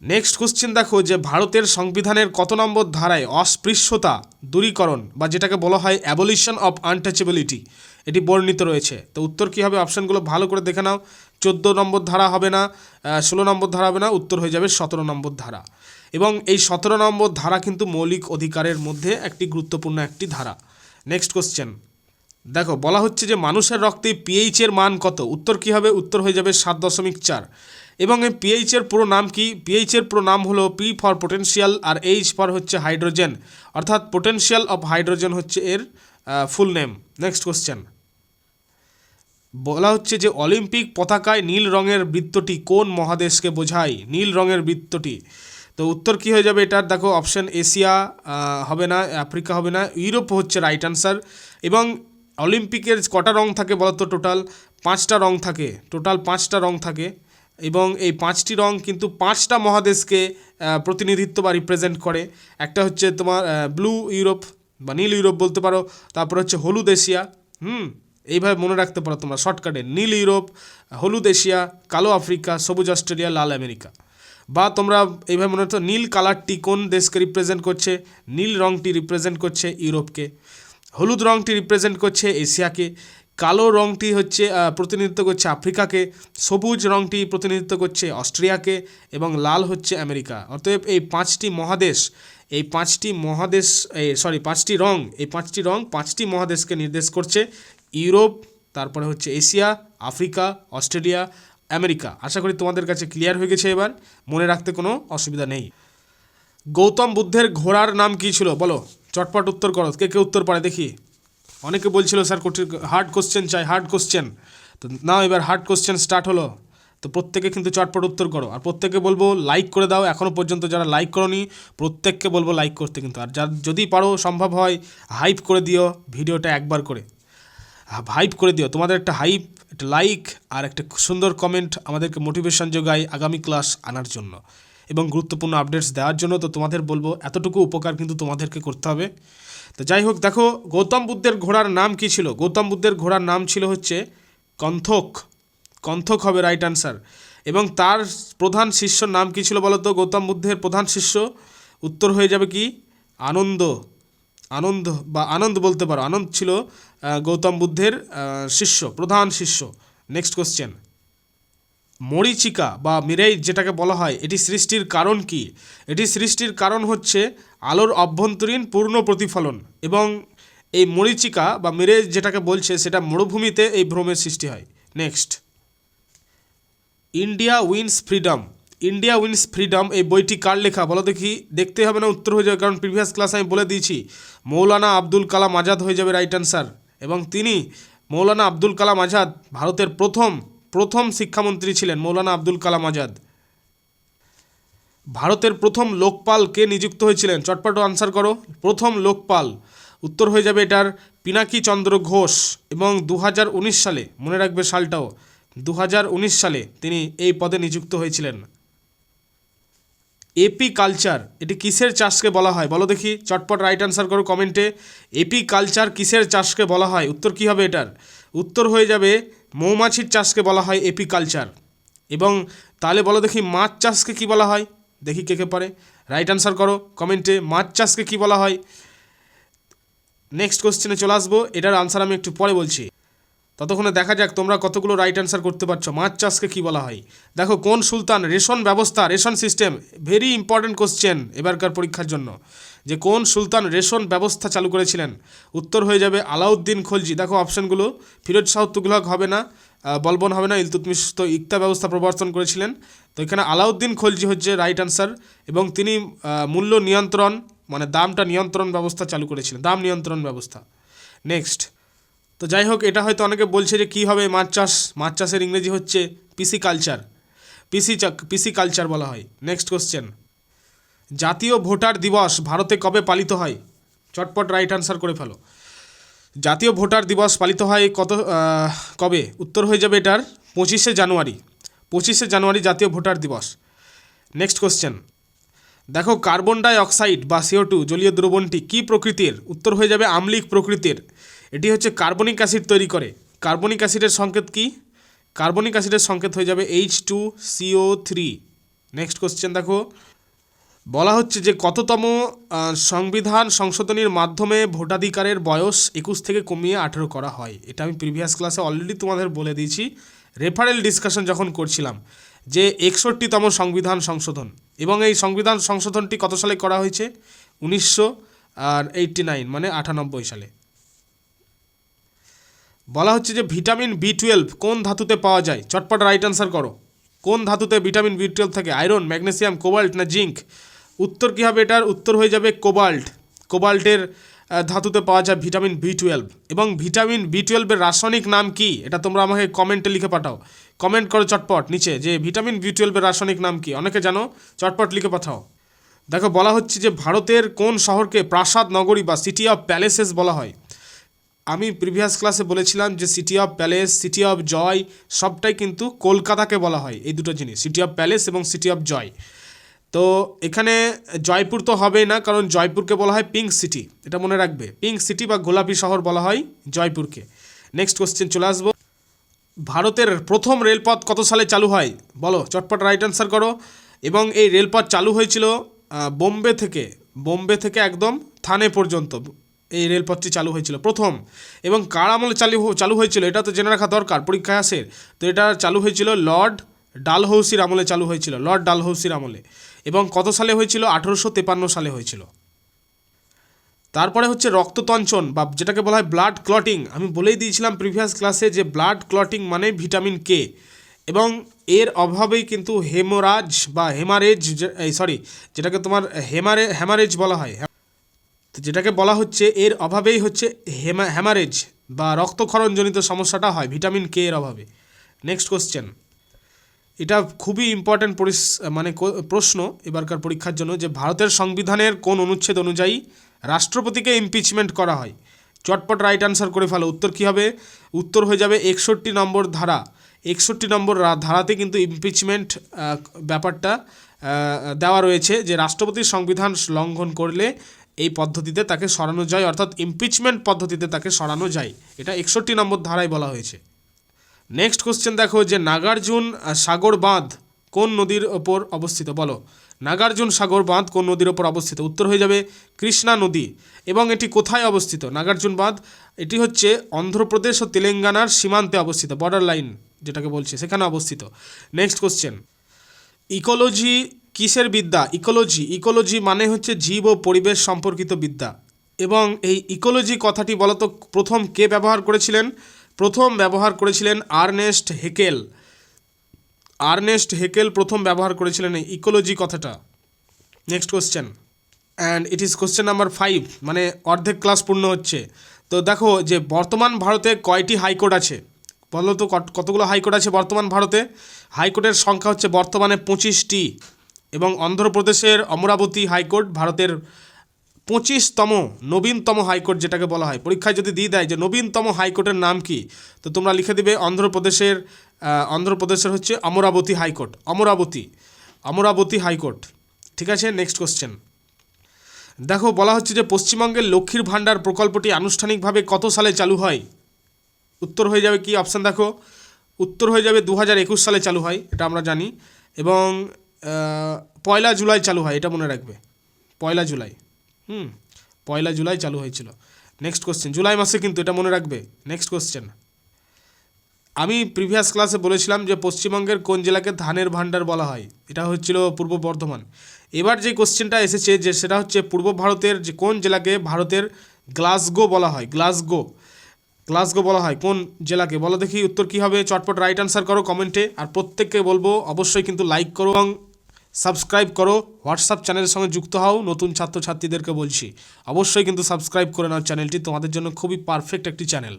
Speaker 1: নেক্সট কোশ্চেন, দেখো যে ভারতের সংবিধানের কত নম্বর ধারায় অস্পৃশ্যতা দূরীকরণ বা যেটাকে বলা হয় অ্যাবলিশন অফ আনটাচেবিলিটি এটি বর্ণিত রয়েছে? তো উত্তর কী হবে? অপশানগুলো ভালো করে দেখে নাও। 14 নম্বর ধারা হবে না, 16 নম্বর ধারা হবে না, উত্তর হয়ে যাবে 17 নম্বর ধারা। এবং এই 17 নম্বর ধারা কিন্তু মৌলিক অধিকারের মধ্যে একটি গুরুত্বপূর্ণ একটি ধারা। নেক্সট কোশ্চেন, দেখো বলা হচ্ছে যে মানুষের রক্তে pH এর মান কত? উত্তর কী হবে? উত্তর হয়ে যাবে 7.4। এবং এই pH এর পুরো নাম কি? pH এর পুরো নাম হলো P ফর পোটেনশিয়াল আর H ফর হচ্ছে হাইড্রোজেন, অর্থাৎ পোটেনশিয়াল অফ হাইড্রোজেন হচ্ছে এর ফুল নেম। নেক্সট কোশ্চেন, বলা হচ্ছে যে অলিম্পিক পতাকায় নীল রঙের বৃত্তটি কোন মহাদেশকে বোঝায়? নীল রঙের বৃত্তটি, তো উত্তর কি হয়ে যাবে এটার? দেখো অপশন এশিয়া হবে না, আফ্রিকা হবে না, ইউরোপ হচ্ছে রাইট আনসার। এবং অলিম্পিকের কটা রং থাকে বলো তো? টোটাল 5টা রং থাকে, টোটাল 5টা রং থাকে। এবং এই 5টি রং কিন্তু 5টা মহাদেশকে প্রতিনিধিত্ব বা রিপ্রেজেন্ট করে। একটা হচ্ছে তোমার ব্লু ইউরোপ বা নীল ইউরোপ বলতে পারো, তারপর হচ্ছে হলুদ এশিয়া। এইভাবে মনে রাখতে পারো তোমরা শর্টকাটে, নীল ইউরোপ, হলুদ এশিয়া, কালো আফ্রিকা, সবুজ অস্ট্রেলিয়া, লাল আমেরিকা। বা তোমরা এইভাবে মনে রাখতো নীল কালারটি কোন দেশকে রিপ্রেজেন্ট করছে? নীল রঙটি রিপ্রেজেন্ট করছে ইউরোপকে, হলুদ রঙটি রিপ্রেজেন্ট করছে এশিয়াকে, কালো রঙটি হচ্ছে প্রতিনিধিত্ব করছে আফ্রিকাকে, সবুজ রঙটি প্রতিনিধিত্ব করছে অস্ট্রেলিয়াকে, এবং লাল হচ্ছে আমেরিকা। অতএব এই 5টি মহাদেশ, এই 5টি মহাদেশ, এই 5টি রং 5টি মহাদেশকে নির্দেশ করছে, ইউরোপ, তারপরে হচ্ছে এশিয়া, আফ্রিকা, অস্ট্রেলিয়া, আমেরিকা। আশা করি তোমাদের কাছে ক্লিয়ার হয়ে গেছে, এবার মনে রাখতে কোনো অসুবিধা নেই। গৌতম বুদ্ধের ঘোড়ার নাম কী ছিল বলো? চটপট উত্তর করো, কে কে উত্তর পারে দেখি। অনেকে বলছিল স্যার হার্ড কোশ্চেন চাই, হার্ড কোশ্চেন, তো নাও এবার হার্ড কোশ্চেন স্টার্ট হলো। তো প্রত্যেকে কিন্তু চটপট উত্তর করো, আর প্রত্যেকে বলবো লাইক করে দাও। এখনও পর্যন্ত যারা লাইক করোনি প্রত্যেককে বলবো লাইক করতে কিন্তু, আর যদি পারো সম্ভব হয় হাইপ করে দিও ভিডিওটা একবার করে, হাইপ করে দিও। তোমাদের একটা হাইপ, একটা লাইক আর একটা সুন্দর কমেন্ট আমাদেরকে মোটিভেশন যোগায় আগামী ক্লাস আনার জন্য এবং গুরুত্বপূর্ণ আপডেটস দেওয়ার জন্য। তো তোমাদের বলবো এতটুকু উপকার কিন্তু তোমাদেরকে করতে হবে। তো যাই হোক, দেখো গৌতম বুদ্ধের ঘোড়ার নাম কি ছিল? গৌতম বুদ্ধের ঘোড়ার নাম ছিল হচ্ছে কণ্ঠক। কণ্ঠক হবে রাইট আনসার। এবং তার প্রধান শিষ্যর নাম কি ছিল বলো তো? গৌতম বুদ্ধের প্রধান শিষ্য, উত্তর হয়ে যাবে কি? আনন্দ। আনন্দ বা আনন্দ বলতে পারো, আনন্দ ছিল গৌতম বুদ্ধের শিষ্য, প্রধান শিষ্য। নেক্সট কোশ্চেন, মরীচিকা বা মিরেই যেটাকে বলা হয়, এটি সৃষ্টির কারণ কি? এটি সৃষ্টির কারণ হচ্ছে আলোর অভ্যন্তরীণ পূর্ণ প্রতিফলন। এবং এই মরীচিকা বা মিরেই যেটাকে বলছে সেটা মরুভূমিতে এই ভ্রমের সৃষ্টি হয়। Next, India wins freedom. India wins freedom এই বইটি কার লেখা বলো দেখি? দেখতে হবে না, উত্তর হয়ে যাবে, কারণ প্রিভিয়াস ক্লাসে আমি বলে দিয়েছি। মৌলানা আব্দুল কালাম আজাদ হয়ে যাবে রাইট আনসার। এবং তিনি, মৌলানা আব্দুল কালাম আজাদ, ভারতের প্রথম শিক্ষামন্ত্রী ছিলেন মৌলানা আব্দুল কালাম আজাদ। ভারতের প্রথম লোকপাল কে নিযুক্ত হয়েছিলেন? চটপট আনসার করো। প্রথম লোকপাল, উত্তর হয়ে যাবে এটার পিনাকি চন্দ্র ঘোষ। এবং 2019 সালে, মনে রাখবে সালটাও, 2019 সালে তিনি এই পদে নিযুক্ত হয়েছিলেন। এপি কালচার, এটি কিসের চাষকে বলা হয় বলো দেখি? চটপট রাইট আনসার করো কমেন্টে। এপি কালচার কিসের চাষকে বলা হয়? উত্তর কী হবে এটার? উত্তর হয়ে যাবে মৌমাছির চাষকে বলা হয় এপি কালচার। এবং তাহলে বলো দেখি মাছ চাষকে কি বলা হয়? দেখি কে কে পারে, রাইট আনসার করো কমেন্টে। মাছ চাষকে কি বলা হয়? নেক্সট কোশ্চেনে চলে আসবো, এটার আনসার আমি একটু পরে বলছি। ততক্ষণে দেখা যাক তোমরা কতগুলো রাইট অ্যান্সার করতে পারছো। মাছ চাষকে কী বলা হয়? দেখো, কোন সুলতান রেশন ব্যবস্থা, ration system, very important question এবারকার পরীক্ষার জন্য, যে কোন সুলতান রেশন ব্যবস্থা চালু করেছিলেন? উত্তর হয়ে যাবে আলাউদ্দিন খলজি। দেখো অপশানগুলো, ফিরোজ শাহ তুগলক হবে না, বলবন হবে না, ইলতুৎমিশ তো ইকতা ব্যবস্থা প্রবর্তন করেছিলেন। তো এখানে আলাউদ্দিন খলজি হচ্ছে রাইট অ্যান্সার। এবং তিনি মূল্য নিয়ন্ত্রণ, মানে দামটা নিয়ন্ত্রণ ব্যবস্থা চালু করেছিলেন, দাম নিয়ন্ত্রণ ব্যবস্থা। নেক্সট, তো যাই হোক, এটা হয়তো অনেকে বলছে যে কী হবে মাছ চাষ, মাছ চাষের ইংরেজি হচ্ছে পিসি কালচার, পিসি কালচার বলা হয়। নেক্সট কোশ্চেন, জাতীয় ভোটার দিবস ভারতে কবে পালিত হয়? চটপট রাইট আনসার করে ফেলো। জাতীয় ভোটার দিবস পালিত হয় কবে? উত্তর হয়ে যাবে এটার 25শে জানুয়ারি। 25শে জানুয়ারি জাতীয় ভোটার দিবস। নেক্সট কোশ্চেন, দেখো কার্বন ডাই অক্সাইড বা CO2 জলীয় দ্রবণটি কী প্রকৃতির? উত্তর হয়ে যাবে আম্লিক প্রকৃতির। এটি হচ্ছে কার্বনিক অ্যাসিড তৈরি করে। কার্বনিক অ্যাসিডের সংকেত কি? কার্বনিক অ্যাসিডের সংকেত হয়ে যাবে H2CO3। নেক্সট কোশ্চেন দেখো, বলা হচ্ছে যে কততম সংবিধান সংশোধনীর মাধ্যমে ভোটাধিকারের বয়স 21 থেকে কমিয়ে 18 করা হয়? এটা আমি প্রিভিয়াস ক্লাসে অলরেডি তোমাদের বলে দিয়েছি, রেফারেল ডিসকাশন যখন করছিলাম, যে 61তম সংবিধান সংশোধন। এবং এই সংবিধান সংশোধনটি কত সালে করা হয়েছে? 1989 মানে 98 সালে। বলা হচ্ছে যে ভিটামিন B12 কোন ধাতুতে পাওয়া যায়? চটপট রাইট আনসার করো। কোন ধাতুতে ভিটামিন B12 থাকে? আয়রন, ম্যাগনেসিয়াম, কোবাল্ট না জিঙ্ক? উত্তর কী হবে এটার? উত্তর হয়ে যাবে কোবাল্ট। কোবাল্টের ধাতুতে পাওয়া যায় ভিটামিন B12। এবং ভিটামিন B12-এর রাসায়নিক নাম কি, এটা তোমরা আমাকে কমেন্টে লিখে পাঠাও। কমেন্ট করো চটপট নিচে যে ভিটামিন B12-এর রাসায়নিক নাম কি, অনেকে জানো, চটপট লিখে পাঠাও। দেখো বলা হচ্ছে যে ভারতের কোন শহরকে প্রাসাদ নগরী বা সিটি অফ প্যালেসেস বলা হয়। আমি প্রিভিয়াস ক্লাসে বলেছিলাম যে city of palace, city of joy সবটাই কিন্তু কলকাতাকে বলা হয়, এই দুটো জিনিস, সিটি অফ প্যালেস এবং সিটি অফ জয়। তো এখানে জয়পুর তো হবেই না, কারণ জয়পুরকে বলা হয় পিঙ্ক সিটি, এটা মনে রাখবে, পিঙ্ক সিটি বা গোলাপি শহর বলা হয় জয়পুরকে। নেক্সট কোশ্চেন চলে আসবো, ভারতের প্রথম রেলপথ কত সালে চালু হয় বলো, চটপট রাইট অ্যান্সার করো। এবং এই রেলপথ চালু হয়েছিল বোম্বে থেকে একদম থানে পর্যন্ত এই রেলপথটি চালু হয়েছিল প্রথম। এবং কার আমলে চালু হয়েছিল এটা তো জেনে রাখা দরকার, পরীক্ষায় আসে। তো এটা চালু হয়েছিল লর্ড ডালহৌসির আমলে চালু হয়েছিল, লর্ড ডালহৌসির আমলে। এবং কত সালে হয়েছিল, 1853 সালে হয়েছিল। তারপরে হচ্ছে রক্ততঞ্চন বা যেটাকে বলা হয় ব্লাড ক্লটিং। আমি বলেই দিয়েছিলাম প্রিভিয়াস ক্লাসে যে ব্লাড ক্লটিং মানে ভিটামিন কে, এবং এর অভাবেই কিন্তু যেটাকে তোমার হ্যামারেজ বলা হয়, তো যেটাকে বলা হচ্ছে এর অভাবেই হচ্ছে হ্যামারেজ বা রক্তক্ষরণজনিত সমস্যাটা হয় ভিটামিন কে এর অভাবে। নেক্সট কোশ্চেন, এটা খুবই ইম্পর্ট্যান্ট প্রশ্ন এবারকার পরীক্ষার জন্য, যে ভারতের সংবিধানের কোন অনুচ্ছেদ অনুযায়ী রাষ্ট্রপতিকে ইমপিচমেন্ট করা হয়। চটপট রাইট আনসার করে ফেলো, উত্তর কী হবে, উত্তর হয়ে যাবে 61 নম্বর ধারা। 61 নম্বর ধারাতে কিন্তু ইমপিচমেন্ট ব্যাপারটা দেওয়া রয়েছে, যে রাষ্ট্রপতির সংবিধান লঙ্ঘন করলে এই পদ্ধতিতে তাকে সরানো যায়, অর্থাৎ ইমপিচমেন্ট পদ্ধতিতে তাকে সরানো যায়, এটা 61 নম্বর ধারায় বলা হয়েছে। নেক্সট কোশ্চেন দেখো, যে নাগার্জুন সাগর বাঁধ কোন নদীর ওপর অবস্থিত বলো, নাগার্জুন সাগর বাঁধ কোন নদীর ওপর অবস্থিত, উত্তর হয়ে যাবে কৃষ্ণা নদী। এবং এটি কোথায় অবস্থিত নাগার্জুন বাঁধ, এটি হচ্ছে অন্ধ্রপ্রদেশ ও তেলেঙ্গানার সীমান্তে অবস্থিত, বর্ডার লাইন যেটাকে বলছে সেখানে অবস্থিত। নেক্সট কোশ্চেন, ইকোলজি কিসের বিদ্যা, ইকোলজি মানে হচ্ছে জীব ও পরিবেশ সম্পর্কিত বিদ্যা। এবং এই ইকোলজি কথাটি বলতো প্রথম কে ব্যবহার করেছিলেন, প্রথম ব্যবহার করেছিলেন আর্নেস্ট হেকেল প্রথম ব্যবহার করেছিলেন এই ইকোলজি কথাটা। Next question, and it is question number 5, মানে অর্ধেক ক্লাস পূর্ণ হচ্ছে। তো দেখো যে বর্তমান ভারতে কয়টি হাইকোর্ট আছে বলো তো, কতগুলো হাইকোর্ট আছে বর্তমান ভারতে, হাইকোর্টের সংখ্যা হচ্ছে বর্তমানে 25টি। এবং অন্ধ্রপ্রদেশের অমরাবতী হাইকোর্ট ভারতের 25তম নবীনতম হাইকোর্ট যেটাকে বলা হয়। পরীক্ষায় যদি দিয়ে দেয় যে নবীনতম হাইকোর্টের নাম কি, তো তোমরা লিখে দিবে অন্ধ্রপ্রদেশের হচ্ছে অমরাবতী হাইকোর্ট। ঠিক আছে, নেক্সট কোশ্চেন দেখো, বলা হচ্ছে যে পশ্চিমবঙ্গের লক্ষ্মীর ভাণ্ডার প্রকল্পটি আনুষ্ঠানিকভাবে কত সালে চালু হয়, উত্তর হয়ে যাবে কি, অপশান দেখো, উত্তর হয়ে যাবে 2021 সালে চালু হয়, এটা আমরা জানি। এবং 1 জুলাই চালু হয়, এটা মনে রাখবে, 1 জুলাই, 1 জুলাই চালু হয়েছিল। নেক্সট কোশ্চেন, জুলাই মাসে কিন্তু, এটা মনে রাখবে। নেক্সট কোশ্চেন, আমি প্রিভিয়াস ক্লাসে বলেছিলাম যে পশ্চিমবঙ্গের কোন জেলাকে ধানের ভাণ্ডার বলা হয়, এটা হচ্ছিল পূর্ব বর্ধমান। এবার যে কোশ্চেনটা এসেছে যে সেটা হচ্ছে পূর্ব ভারতের যে কোন জেলাকে ভারতের গ্লাসগো বলা হয়, গ্লাসগো বলা হয় কোন জেলাকে বলো দেখি, উত্তর কী হবে, চটপট রাইট আনসার করো কমেন্টে। আর প্রত্যেককে বলবো অবশ্যই কিন্তু লাইক করো এবং সাবস্ক্রাইব করো, হোয়াটসঅ্যাপ চ্যানেলের সঙ্গে যুক্ত হও। নতুন ছাত্রছাত্রীদেরকে বলছি অবশ্যই কিন্তু সাবস্ক্রাইব করে নাও, চ্যানেলটি তোমাদের জন্য খুবই পারফেক্ট একটি চ্যানেল।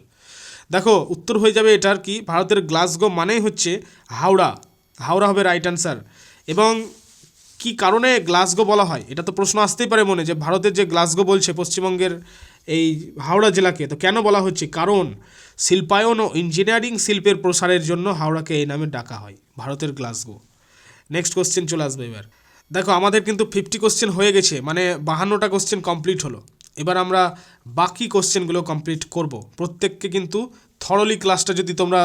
Speaker 1: দেখো উত্তর হয়ে যাবে এটার কি, ভারতের গ্লাসগো মানেই হচ্ছে হাওড়া হবে রাইট অ্যান্সার। এবং কি কারণে গ্লাসগো বলা হয়, এটা তো প্রশ্ন আসতেই পারে মনে, যে ভারতের যে গ্লাসগো বলছে পশ্চিমবঙ্গের এই হাওড়া জেলাকে, তো কেন বলা হচ্ছে, কারণ শিল্পায়ন ও ইঞ্জিনিয়ারিং শিল্পের প্রসারের জন্য হাওড়াকে এই নামে ডাকা হয়, ভারতের গ্লাসগো। নেক্সট কোশ্চেন চলে আসবে এবার। দেখো আমাদের কিন্তু 50 কোশ্চেন হয়ে গেছে, মানে 52টা কোশ্চেন কমপ্লিট হলো। এবার আমরা বাকি কোশ্চেনগুলো কমপ্লিট করব। প্রত্যেককে কিন্তু থরলি ক্লাসটা যদি তোমরা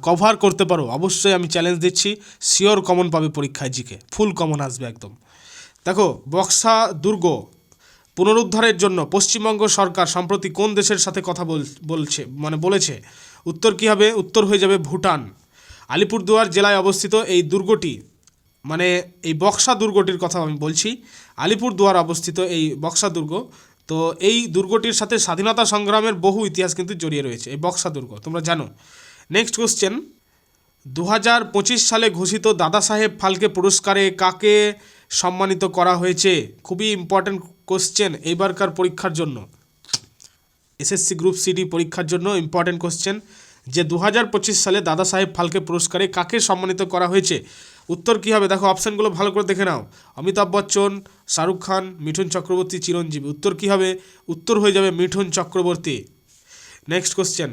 Speaker 1: কভার করতে পারো, অবশ্যই আমি চ্যালেঞ্জ দিচ্ছি, শিওর কমন পাবে পরীক্ষায়, জিকে ফুল কমন আসবে একদম। দেখো বক্সা দুর্গ পুনরুদ্ধারের জন্য পশ্চিমবঙ্গ সরকার সম্প্রতি কোন দেশের সাথে কথা বলেছে, উত্তর কী হবে, উত্তর হয়ে যাবে ভুটান। আলিপুরদুয়ার জেলায় অবস্থিত এই দুর্গটি, মানে এই বক্সা দুর্গটির কথা আমি বলছি, আলিপুরদুয়ার অবস্থিত এই বক্সা দুর্গ। তো এই দুর্গটির সাথে স্বাধীনতা সংগ্রামের বহু ইতিহাস কিন্তু জড়িয়ে রয়েছে এই বক্সা দুর্গ, তোমরা জানো। নেক্সট কোশ্চেন, 2025 সালে ঘোষিত দাদা সাহেব ফালকে পুরস্কারে কাকে সম্মানিত করা হয়েছে, খুবই ইম্পর্ট্যান্ট কোশ্চেন এইবারকার পরীক্ষার জন্য। এসএসসি গ্রুপ সিডি পরীক্ষার জন্য ইম্পর্টেন্ট কোশ্চেন, যে 2025 সালে দাদা সাহেব ফালকে পুরস্কারে কাকে সম্মানিত করা হয়েছে? উত্তর কী হবে? দেখো অপশানগুলো ভালো করে দেখে নাও। অমিতাভ বচ্চন, শাহরুখ খান, মিঠুন চক্রবর্তী, চিরঞ্জীবী। উত্তর কী হবে? উত্তর হয়ে যাবে মিঠুন চক্রবর্তী। নেক্সট কোশ্চেন,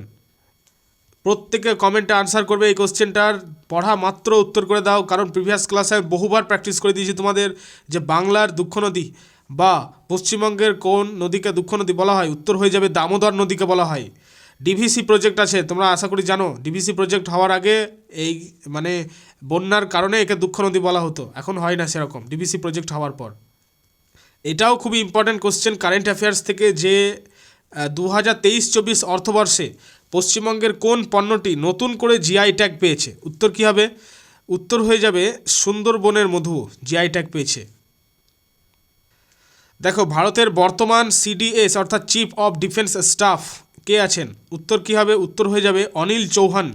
Speaker 1: প্রত্যেকে কমেন্টে আনসার করবে। এই কোশ্চেনটার পড়া মাত্র উত্তর করে দাও, কারণ প্রিভিয়াস ক্লাসে বহুবার প্র্যাকটিস করে দিয়েছি তোমাদের যে বাংলার দুঃখ নদী বা পশ্চিমবঙ্গের কোন নদীকে দুঃখ নদী বলা হয়? উত্তর হয়ে যাবে দামোদর নদীকে বলা হয়। ডিভিসি প্রজেক্ট আছে, তোমরা আশা করি জানো। ডিভিসি প্রজেক্ট হওয়ার আগে এই মানে বন্যার কারণে একে দুঃখ নদী বলা হতো, এখন হয় না সেরকম ডিভিসি প্রজেক্ট হওয়ার পর। এটাও খুবই ইম্পর্ট্যান্ট কোশ্চেন কারেন্ট অ্যাফেয়ার্স থেকে, যে 2023-24 অর্থবর্ষে পশ্চিমবঙ্গের কোন পণ্যটি নতুন করে জিআই ট্যাগ পেয়েছে? উত্তর কী হবে? উত্তর হয়ে যাবে সুন্দরবনের মধু জিআই ট্যাগ পেয়েছে। দেখো ভারতের বর্তমান সিডিএস অর্থাৎ চিফ অফ ডিফেন্স স্টাফ কে আছেন? উত্তর কী হবে? উত্তর হয়ে যাবে অনিল চৌহান।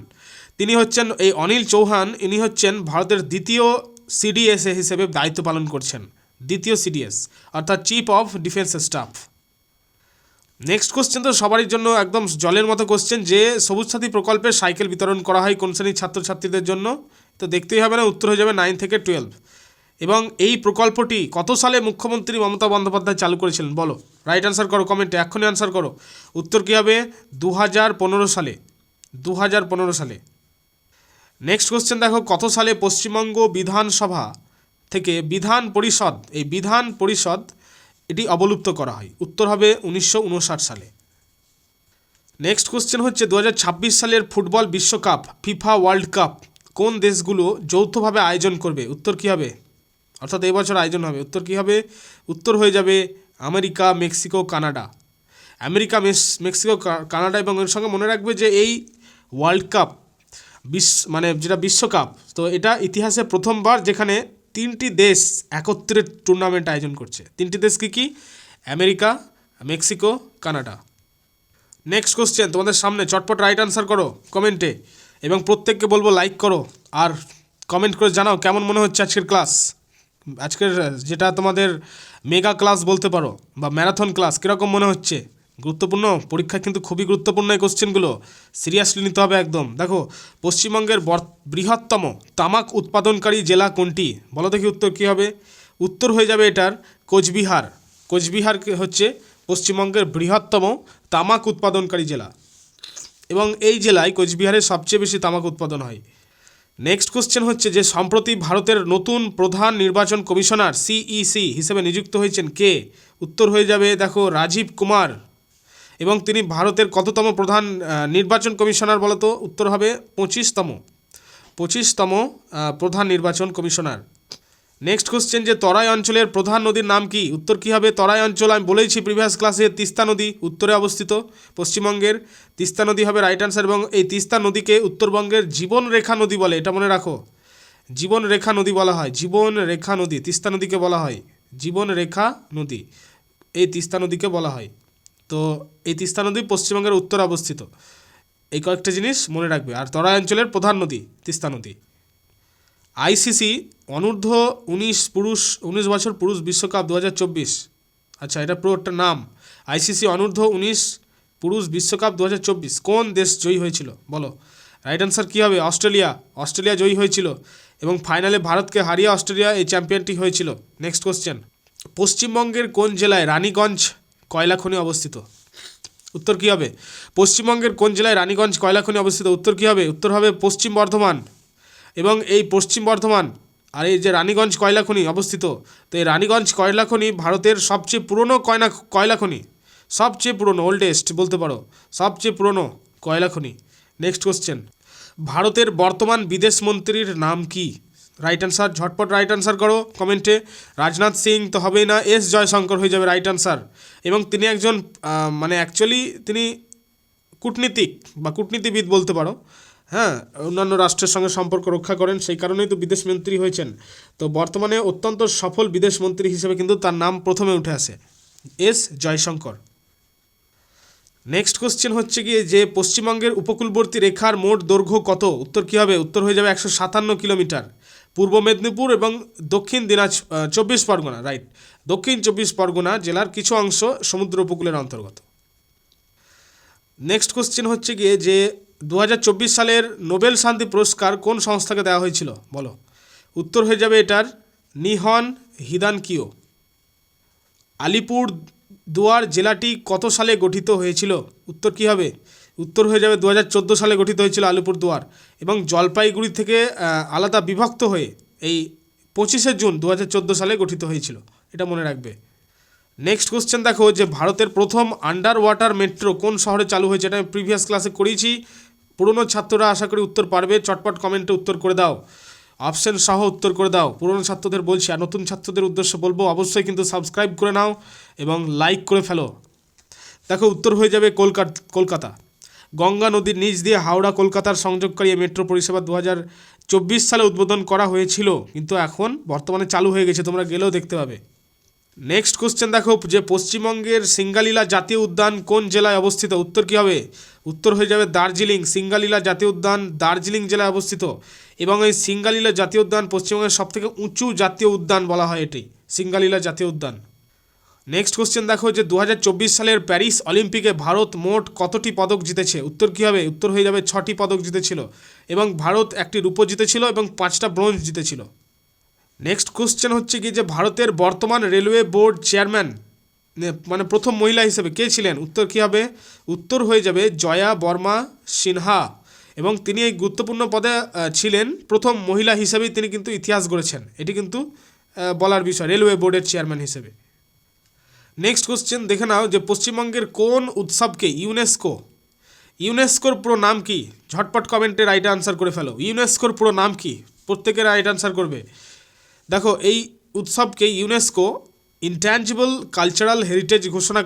Speaker 1: তিনি হচ্ছেন, এই অনিল চৌহান ইনি হচ্ছেন ভারতের দ্বিতীয় সিডিএস হিসেবে দায়িত্ব পালন করছেন। দ্বিতীয় সিডিএস অর্থাৎ chief of defence staff. Next question তো সবারই জন্য একদম জলের মতো কোশ্চেন, যে সবুজ সাথী প্রকল্পে সাইকেল বিতরণ করা হয় কোন শ্রেণীর ছাত্রছাত্রীদের জন্য? তো দেখতেই হবে না, উত্তর হয়ে যাবে 9 থেকে 12। এবং এই প্রকল্পটি কত সালে মুখ্যমন্ত্রী মমতা বন্দ্যোপাধ্যায় চালু করেছিলেন? বলো, রাইট আনসার করো কমেন্টে, এক্ষুনি আনসার করো। উত্তর কী হবে? 2015 সালে। 2015 সালে। নেক্সট কোশ্চেন দেখো, কত সালে পশ্চিমবঙ্গ বিধানসভা থেকে বিধান পরিষদ, এই বিধান পরিষদ এটি অবলুপ্ত করা হয়? উত্তর হবে 1959 সালে। নেক্সট কোশ্চেন হচ্ছে 2026 সালের ফুটবল বিশ্বকাপ ফিফা ওয়ার্ল্ড কাপ কোন দেশগুলো যৌথভাবে আয়োজন করবে? উত্তর কী হবে? অর্থাৎ এই বছর আয়োজন হবে। উত্তর কী হবে? উত্তর হয়ে যাবে America, Mexico, Canada. America, Mexico, Canada. এবং এর সঙ্গে মনে রাখবে যে এই ওয়ার্ল্ড কাপ মানে যেটা বিশ্বকাপ, তো এটা ইতিহাসে প্রথমবার যেখানে 3টি দেশ একত্রে টুর্নামেন্ট আয়োজন করছে। 3টি দেশ কী কী? America, Mexico, Canada. Next question তোমাদের সামনে, চটপট রাইট আনসার করো কমেন্টে, এবং প্রত্যেককে বলবো লাইক করো, আর কমেন্ট করে জানাও কেমন মনে হচ্ছে আজকের ক্লাস। আজকের যেটা তোমাদের মেগা ক্লাস বলতে পারো বা ম্যারাথন ক্লাস, কীরকম মনে হচ্ছে? গুরুত্বপূর্ণ পরীক্ষা কিন্তু খুবই গুরুত্বপূর্ণ এই কোশ্চেনগুলো, সিরিয়াসলি নিতে হবে একদম। দেখো পশ্চিমবঙ্গের বৃহত্তম তামাক উৎপাদনকারী জেলা কোনটি? বলো দেখি উত্তর কী হবে? উত্তর হয়ে যাবে এটার কোচবিহার। কোচবিহার হচ্ছে পশ্চিমবঙ্গের বৃহত্তম তামাক উৎপাদনকারী জেলা, এবং এই জেলায় কোচবিহারে সবচেয়ে বেশি তামাক উৎপাদন হয়। নেক্সট কোশ্চেন হচ্ছে যে সম্প্রতি ভারতের নতুন প্রধান নির্বাচন কমিশনার সিইসি হিসেবে নিযুক্ত হয়েছেন কে? উত্তর হয়ে যাবে দেখো রাজীব কুমার। এবং তিনি ভারতের কততম প্রধান নির্বাচন কমিশনার বলো তো? উত্তর হবে 25তম প্রধান নির্বাচন কমিশনার। নেক্সট কোশ্চেন, যে তরাই অঞ্চলের প্রধান নদীর নাম কি? উত্তর কী হবে? তরাই অঞ্চল আমি বলেইছি প্রিভিয়াস ক্লাসে, তিস্তা নদী উত্তরে অবস্থিত পশ্চিমবঙ্গের। তিস্তা নদী হবে রাইট আনসার। এবং এই তিস্তা নদীকে উত্তরবঙ্গের জীবনরেখা নদী বলে, এটা মনে রাখো। জীবনরেখা নদী বলা হয়, জীবনরেখা নদী। তিস্তা নদীকে বলা হয় জীবনরেখা নদী, এই তিস্তা নদীকে বলা হয়। তো এই তিস্তা নদী পশ্চিমবঙ্গের উত্তরে অবস্থিত। এই কয়েকটা জিনিস মনে রাখবে। আর তরাই অঞ্চলের প্রধান নদী তিস্তা নদী। আইসিসি অনূর্ধ্ব 19 বছর পুরুষ বিশ্বকাপ 2024, আচ্ছা এটা পুরোটা নাম, আইসিসি অনূর্ধ্ব 19 পুরুষ বিশ্বকাপ 2024 কোন দেশ জয়ী হয়েছিল? বলো, রাইট আনসার কী হবে? অস্ট্রেলিয়া। অস্ট্রেলিয়া জয়ী হয়েছিল, এবং ফাইনালে ভারতকে হারিয়ে অস্ট্রেলিয়া এই চ্যাম্পিয়নটি হয়েছিল। নেক্সট কোশ্চেন, পশ্চিমবঙ্গের কোন জেলায় রানীগঞ্জ কয়লা খনি অবস্থিত? উত্তর কী হবে? পশ্চিমবঙ্গের কোন জেলায় রানীগঞ্জ কয়লা খনি অবস্থিত? উত্তর কী হবে? উত্তর হবে পশ্চিম বর্ধমান। এবং এই পশ্চিম বর্ধমান আর এই যে রানীগঞ্জ কয়লা খনি অবস্থিত, তো এই রানীগঞ্জ কয়লা খনি ভারতের সবচেয়ে পুরনো কয়লা খনি, সবচেয়ে পুরনো, ওল্ডেস্ট বলতে পারো, সবচেয়ে পুরনো কয়লা খনি। নেক্সট কোশ্চেন, ভারতের বর্তমান বিদেশ মন্ত্রীর নাম কি? রাইট আনসার, ঝটপট রাইট আনসার করো কমেন্টে। রাজনাথ সিং তো হবেই না, এস জয়শঙ্কর হয়ে যাবে রাইট আনসার। এবং তিনি একজন মানে অ্যাকচুয়ালি তিনি কূটনীতিক বা কূটনীতিবিদ বলতে পারো, হ্যাঁ, অন্যান্য রাষ্ট্রের সঙ্গে সম্পর্ক রক্ষা করেন, সেই কারণেই তো বিদেশ মন্ত্রী হয়েছেন। তো বর্তমানে অত্যন্ত সফল বিদেশ মন্ত্রী হিসেবে কিন্তু তার নাম প্রথমে উঠে আসে, এস জয়শঙ্কর। নেক্সট কোশ্চেন হচ্ছে গিয়ে যে পশ্চিমবঙ্গের উপকূলবর্তী রেখার মোট দৈর্ঘ্য কত? উত্তর কী হবে? উত্তর হয়ে যাবে 157 কিলোমিটার। পূর্ব মেদিনীপুর এবং দক্ষিণ 24 পরগনা, রাইট, দক্ষিণ 24 পরগনা জেলার কিছু অংশ সমুদ্র উপকূলের অন্তর্গত। নেক্সট কোশ্চেন হচ্ছে গিয়ে যে 2024 সালের নোবেল শান্তি পুরস্কার কোন সংস্থাকে দেওয়া হয়েছিল বলো। উত্তর হয়ে যাবে এটার নিহন হিদানকিও। আলিপুর দুয়ার জেলাটি কত সালে গঠিত হয়েছিল? উত্তর কী হবে? উত্তর হয়ে যাবে 2014 সালে গঠিত হয়েছিল আলিপুর দুয়ার, এবং জলপাইগুড়ি থেকে আলাদা বিভক্ত হয়ে এই 25শে জুন 2014 সালে গঠিত হয়েছিল, এটা মনে রাখবে। নেক্সট কোশ্চেন দেখো যে ভারতের প্রথম আন্ডার ওয়াটার মেট্রো কোন শহরে চালু হয়েছে? এটা আমি প্রিভিয়াস ক্লাসে করেছি। পুরনো ছাত্ররা আশা করি উত্তর পারবে, চটপট কমেন্টে উত্তর করে দাও, অপশন সহ উত্তর করে দাও। পুরনো ছাত্রদের বলছি, আর নতুন ছাত্রদের উদ্দেশ্যে বলবো অবশ্যই কিন্তু সাবস্ক্রাইব করে নাও এবং লাইক করে ফেলো। দেখো উত্তর হয়ে যাবে কলকাতা। গঙ্গা নদীর নিচ দিয়ে হাওড়া কলকাতার সংযোগকারী এই মেট্রো পরিষেবা 2024 সালে উদ্বোধন করা হয়েছিল, কিন্তু এখন বর্তমানে চালু হয়ে গেছে, তোমরা গেলেও দেখতে পাবে। নেক্সট কোশ্চেন দেখো যে পশ্চিমবঙ্গের সিঙ্গালীলা জাতীয় উদ্যান কোন জেলায় অবস্থিত? উত্তর কী হবে? উত্তর হয়ে যাবে দার্জিলিং। সিঙ্গালীলা জাতীয় উদ্যান দার্জিলিং জেলায় অবস্থিত, এবং এই সিঙ্গালীলা জাতীয় উদ্যান পশ্চিমবঙ্গের সবথেকে উঁচু জাতীয় উদ্যান বলা হয় এটি, সিঙ্গালীলা জাতীয় উদ্যান। নেক্সট কোশ্চেন দেখো যে 2024 সালের প্যারিস অলিম্পিকে ভারত মোট কতটি পদক জিতেছে? উত্তর কী হবে? উত্তর হয়ে যাবে 6টি পদক জিতেছিল, এবং ভারত 1টি রূপো জিতেছিল এবং 5টা ব্রোঞ্জ জিতেছিল। নেক্সট কোশ্চেন হচ্ছে কি যে ভারতের বর্তমান রেলওয়ে বোর্ড চেয়ারম্যান মানে প্রথম মহিলা হিসেবে কে ছিলেন? উত্তর কী হবে? উত্তর হয়ে যাবে জয়া বর্মা সিনহা, এবং তিনি এই গুরুত্বপূর্ণ পদে ছিলেন প্রথম মহিলা হিসেবেই, তিনি কিন্তু ইতিহাস গড়েছেন, এটি কিন্তু বলার বিষয় রেলওয়ে বোর্ডের চেয়ারম্যান হিসেবে। নেক্সট কোশ্চেন দেখে নাও যে পশ্চিমবঙ্গের কোন উৎসবকে ইউনেস্কোর পুরো নাম কি? ঝটপট কমেন্টে রাইট আনসার করে ফেলো। ইউনেস্কোর পুরো নাম কি? প্রত্যেকে রাইট আনসার করবে। দেখো এই উৎসবকে ইউনেস্কো ইনট্যাঞ্জিবল কালচারাল হেরিটেজ ঘোষণা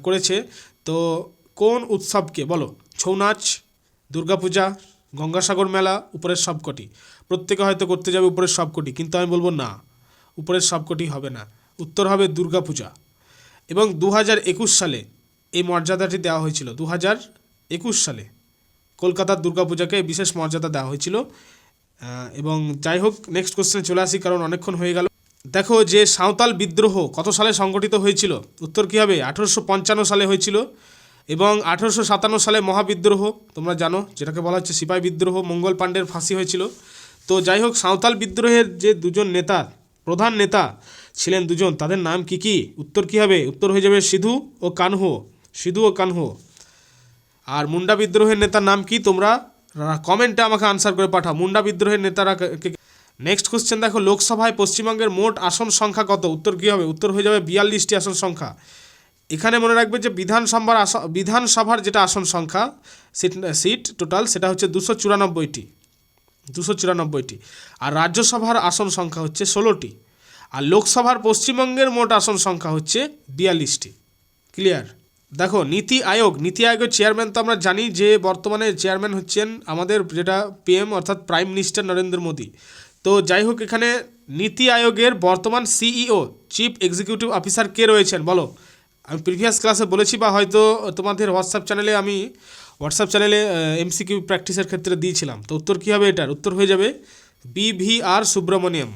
Speaker 1: করেছে। তো কোন উৎসবকে বলো? ছৌ নাচ, দুর্গাপূজা, গঙ্গাসাগর মেলা, উপরের সবকটি। প্রত্যেকে হয়তো করতে যাবে উপরের সবকটি, কিন্তু আমি বলবো না, উপরের সবকটি হবে না, উত্তর হবে দুর্গাপূজা। এবং 2021 সালে এই মর্যাদাটি দেওয়া হয়েছিল। 2021 সালে কলকাতার দুর্গাপূজাকে বিশেষ মর্যাদা দেওয়া হয়েছিল। এবং যাই হোক, নেক্সট কোশ্চেনে চলে আসি, কারণ অনেকক্ষণ হয়ে গেল। দেখো যে সাঁওতাল বিদ্রোহ কত সালে সংগঠিত হয়েছিল? উত্তর কী হবে? 1855 সালে হয়েছিল, এবং 1857 সালে মহাবিদ্রোহ তোমরা জানো, যেটাকে বলা হচ্ছে সিপাহী বিদ্রোহ, মঙ্গল পাণ্ডের ফাঁসি হয়েছিল। তো যাই হোক, সাঁওতাল বিদ্রোহের যে দুজন নেতা, প্রধান নেতা ছিলেন দুজন, তাদের নাম কি কি? উত্তর কী হবে? উত্তর হয়ে যাবে সিধু ও কানহো। আর মুন্ডা বিদ্রোহের নেতার নাম কি? তোমরা কমেন্টে আমাকে আনসার করে পাঠাও, মুন্ডা বিদ্রোহের নেতারা। নেক্সট কোশ্চেন দেখো লোকসভায় পশ্চিমবঙ্গের মোট আসন সংখ্যা কত? উত্তর কী হবে? উত্তর হয়ে যাবে 42টি আসন সংখ্যা। এখানে মনে রাখবে যে বিধানসভার যেটা আসন সংখ্যা সিট টোটাল, সেটা হচ্ছে 294টি, আর রাজ্যসভার আসন সংখ্যা হচ্ছে 16টি, আর লোকসভার পশ্চিমবঙ্গের মোট আসন সংখ্যা হচ্ছে 42টি। ক্লিয়ার? দেখো নীতি আয়োগের চেয়ারম্যান তো আমরা জানি যে বর্তমানে চেয়ারম্যান হচ্ছেন আমাদের যেটা পিএম অর্থাৎ প্রাইম মিনিস্টার নরেন্দ্র মোদী। তো যাই হোক, এখানে নীতি আয়োগের বর্তমান সিইও চিফ এক্সিকিউটিভ অফিসার কে রয়েছেন বলো? আমি প্রিভিয়াস ক্লাসে বলেছি, বা হয়তো তোমাদের হোয়াটসঅ্যাপ চ্যানেলে এমসিকিউ প্র্যাকটিসের ক্ষেত্রে দিয়েছিলাম। তো উত্তর কী হবে? এটার উত্তর হয়ে যাবে BVR সুব্রমণিয়াম,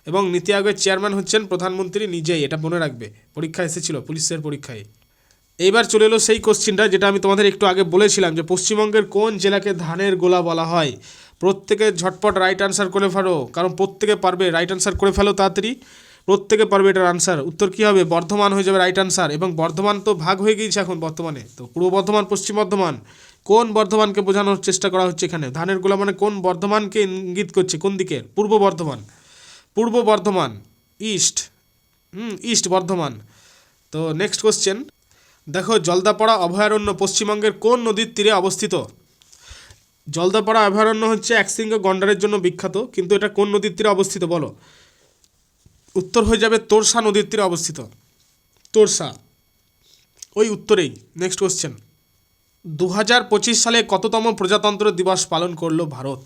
Speaker 1: এবং নীতি আয়োগের চেয়ারম্যান হচ্ছেন প্রধানমন্ত্রী নিজেই, এটা মনে রাখবে, পরীক্ষা এসেছিল পুলিশের পরীক্ষায়। এইবার চলে এলো সেই কোশ্চিনটা যেটা আমি তোমাদের একটু আগে বলেছিলাম যে পশ্চিমবঙ্গের কোন জেলাকে ধানের গোলা বলা হয়? প্রত্যেকে ঝটপট রাইট আনসার করে ফেলো, কারণ প্রত্যেকে পারবে, রাইট আনসার করে ফেলো তাড়াতাড়ি, প্রত্যেকে পারবে এটার আনসার। উত্তর কী হবে? বর্ধমান হয়ে যাবে রাইট আনসার, এবং বর্ধমান তো ভাগ হয়ে গিয়েছে এখন বর্তমানে, তো পূর্ব বর্ধমান, পশ্চিম বর্ধমান, কোন বর্ধমানকে বোঝানোর চেষ্টা করা হচ্ছে এখানে? ধানের গোলা মানে কোন বর্ধমানকে ইঙ্গিত করছে? কোন দিকের? পূর্ব বর্ধমান, ইস্ট বর্ধমান। তো নেক্সট কোশ্চেন দেখো জলদাপাড়া অভয়ারণ্য পশ্চিমবঙ্গের কোন নদীর তীরে অবস্থিত? জলদাপাড়া অভয়ারণ্য হচ্ছে একশৃঙ্গ গন্ডারের জন্য বিখ্যাত, কিন্তু এটা কোন নদীর তীরে অবস্থিত বলো? উত্তর হয়ে যাবে তোরসা নদীর তীরে অবস্থিত, তোরসা ওই উত্তরেই। নেক্সট কোশ্চেন 2025 সালে কততম প্রজাতন্ত্র দিবস পালন করলো ভারত?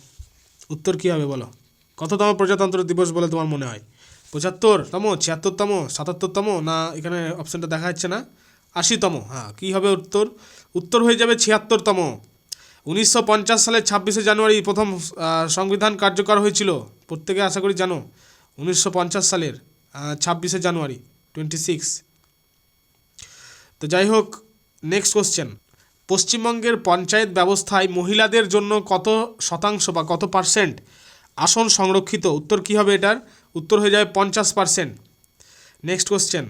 Speaker 1: উত্তর কী হবে বলো? কততম প্রজাতন্ত্র দিবস বলে তোমার মনে হয়? 75তম, 76তম, 77তম, না এখানে অপশানটা দেখা যাচ্ছে না, 80তম? হ্যাঁ, কী হবে উত্তর? উত্তর হয়ে যাবে 76তম। 1950 সালের 26শে জানুয়ারি প্রথম সংবিধান কার্যকর হয়েছিল, প্রত্যেকে আশা করি জানো। 1950 সালের 26শে জানুয়ারি 26। তো যাই হোক, নেক্সট কোশ্চেন পশ্চিমবঙ্গের পঞ্চায়েত ব্যবস্থায় মহিলাদের জন্য কত শতাংশ বা কত পার্সেন্ট আসন সংরক্ষিত? উত্তর কী হবে এটার? উত্তর হয়ে যাবে 50%। নেক্সট কোশ্চেন,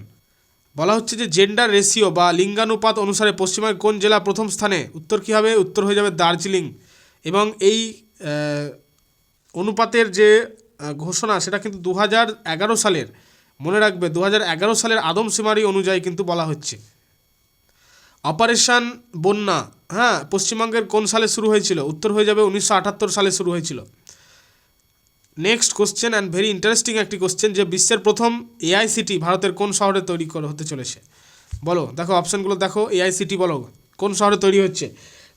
Speaker 1: বলা হচ্ছে যে জেন্ডার রেশিও বা লিঙ্গানুপাত অনুসারে পশ্চিমবঙ্গের কোন জেলা প্রথম স্থানে? উত্তর কী হবে? উত্তর হয়ে যাবে দার্জিলিং। এবং এই অনুপাতের যে ঘোষণা সেটা কিন্তু 2011 সালের, মনে রাখবে 2011 সালের আদমশুমারি অনুযায়ী কিন্তু বলা হচ্ছে। অপারেশন বন্যা, হ্যাঁ, পশ্চিমবঙ্গের কোন সালে শুরু হয়েছিল? উত্তর হয়ে যাবে 1978 সালে শুরু হয়েছিল। Next question and very interesting একটি কোশ্চেন, যে বিশ্বের প্রথম এআইসিটি ভারতের কোন শহরে তৈরি হতে চলেছে? বলো, দেখো অপশানগুলো দেখো, এআইসিটি বলো কোন শহরে তৈরি হচ্ছে।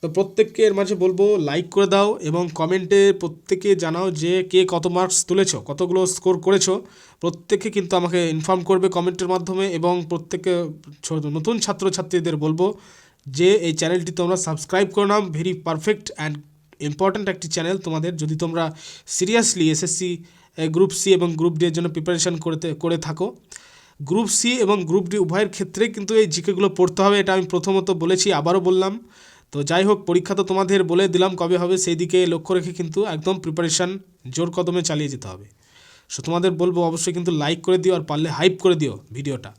Speaker 1: তো প্রত্যেককে এর মাঝে বলবো লাইক করে দাও এবং কমেন্টে প্রত্যেকে জানাও যে কে কত মার্কস তুলেছো, কতগুলো স্কোর করেছো। প্রত্যেকে কিন্তু আমাকে ইনফর্ম করবে কমেন্টের মাধ্যমে, এবং প্রত্যেকে নতুন ছাত্রছাত্রীদের বলবো যে এই চ্যানেলটি তোমরা সাবস্ক্রাইব করে নাও। ভেরি পারফেক্ট অ্যান্ড ইম্পর্ট্যান্ট একটি চ্যানেল তোমাদের, যদি তোমরা সিরিয়াসলি এসএসসি গ্রুপ সি এবং গ্রুপ ডি এর জন্য প্রিপারেশান করে থাকো। গ্রুপ সি এবং গ্রুপ ডি উভয়ের ক্ষেত্রেই কিন্তু এই জিকেগুলো পড়তে হবে, এটা আমি প্রথমত বলেছি, আবারও বললাম। তো যাই হোক, পরীক্ষা তো তোমাদের বলে দিলাম কবে হবে, সেই দিকে লক্ষ্য রেখে কিন্তু একদম প্রিপারেশান জোর কদমে চালিয়ে যেতে হবে। সো তোমাদের বলবো অবশ্যই কিন্তু লাইক করে দিও, আর পারলে হাইপ করে দিও ভিডিওটা।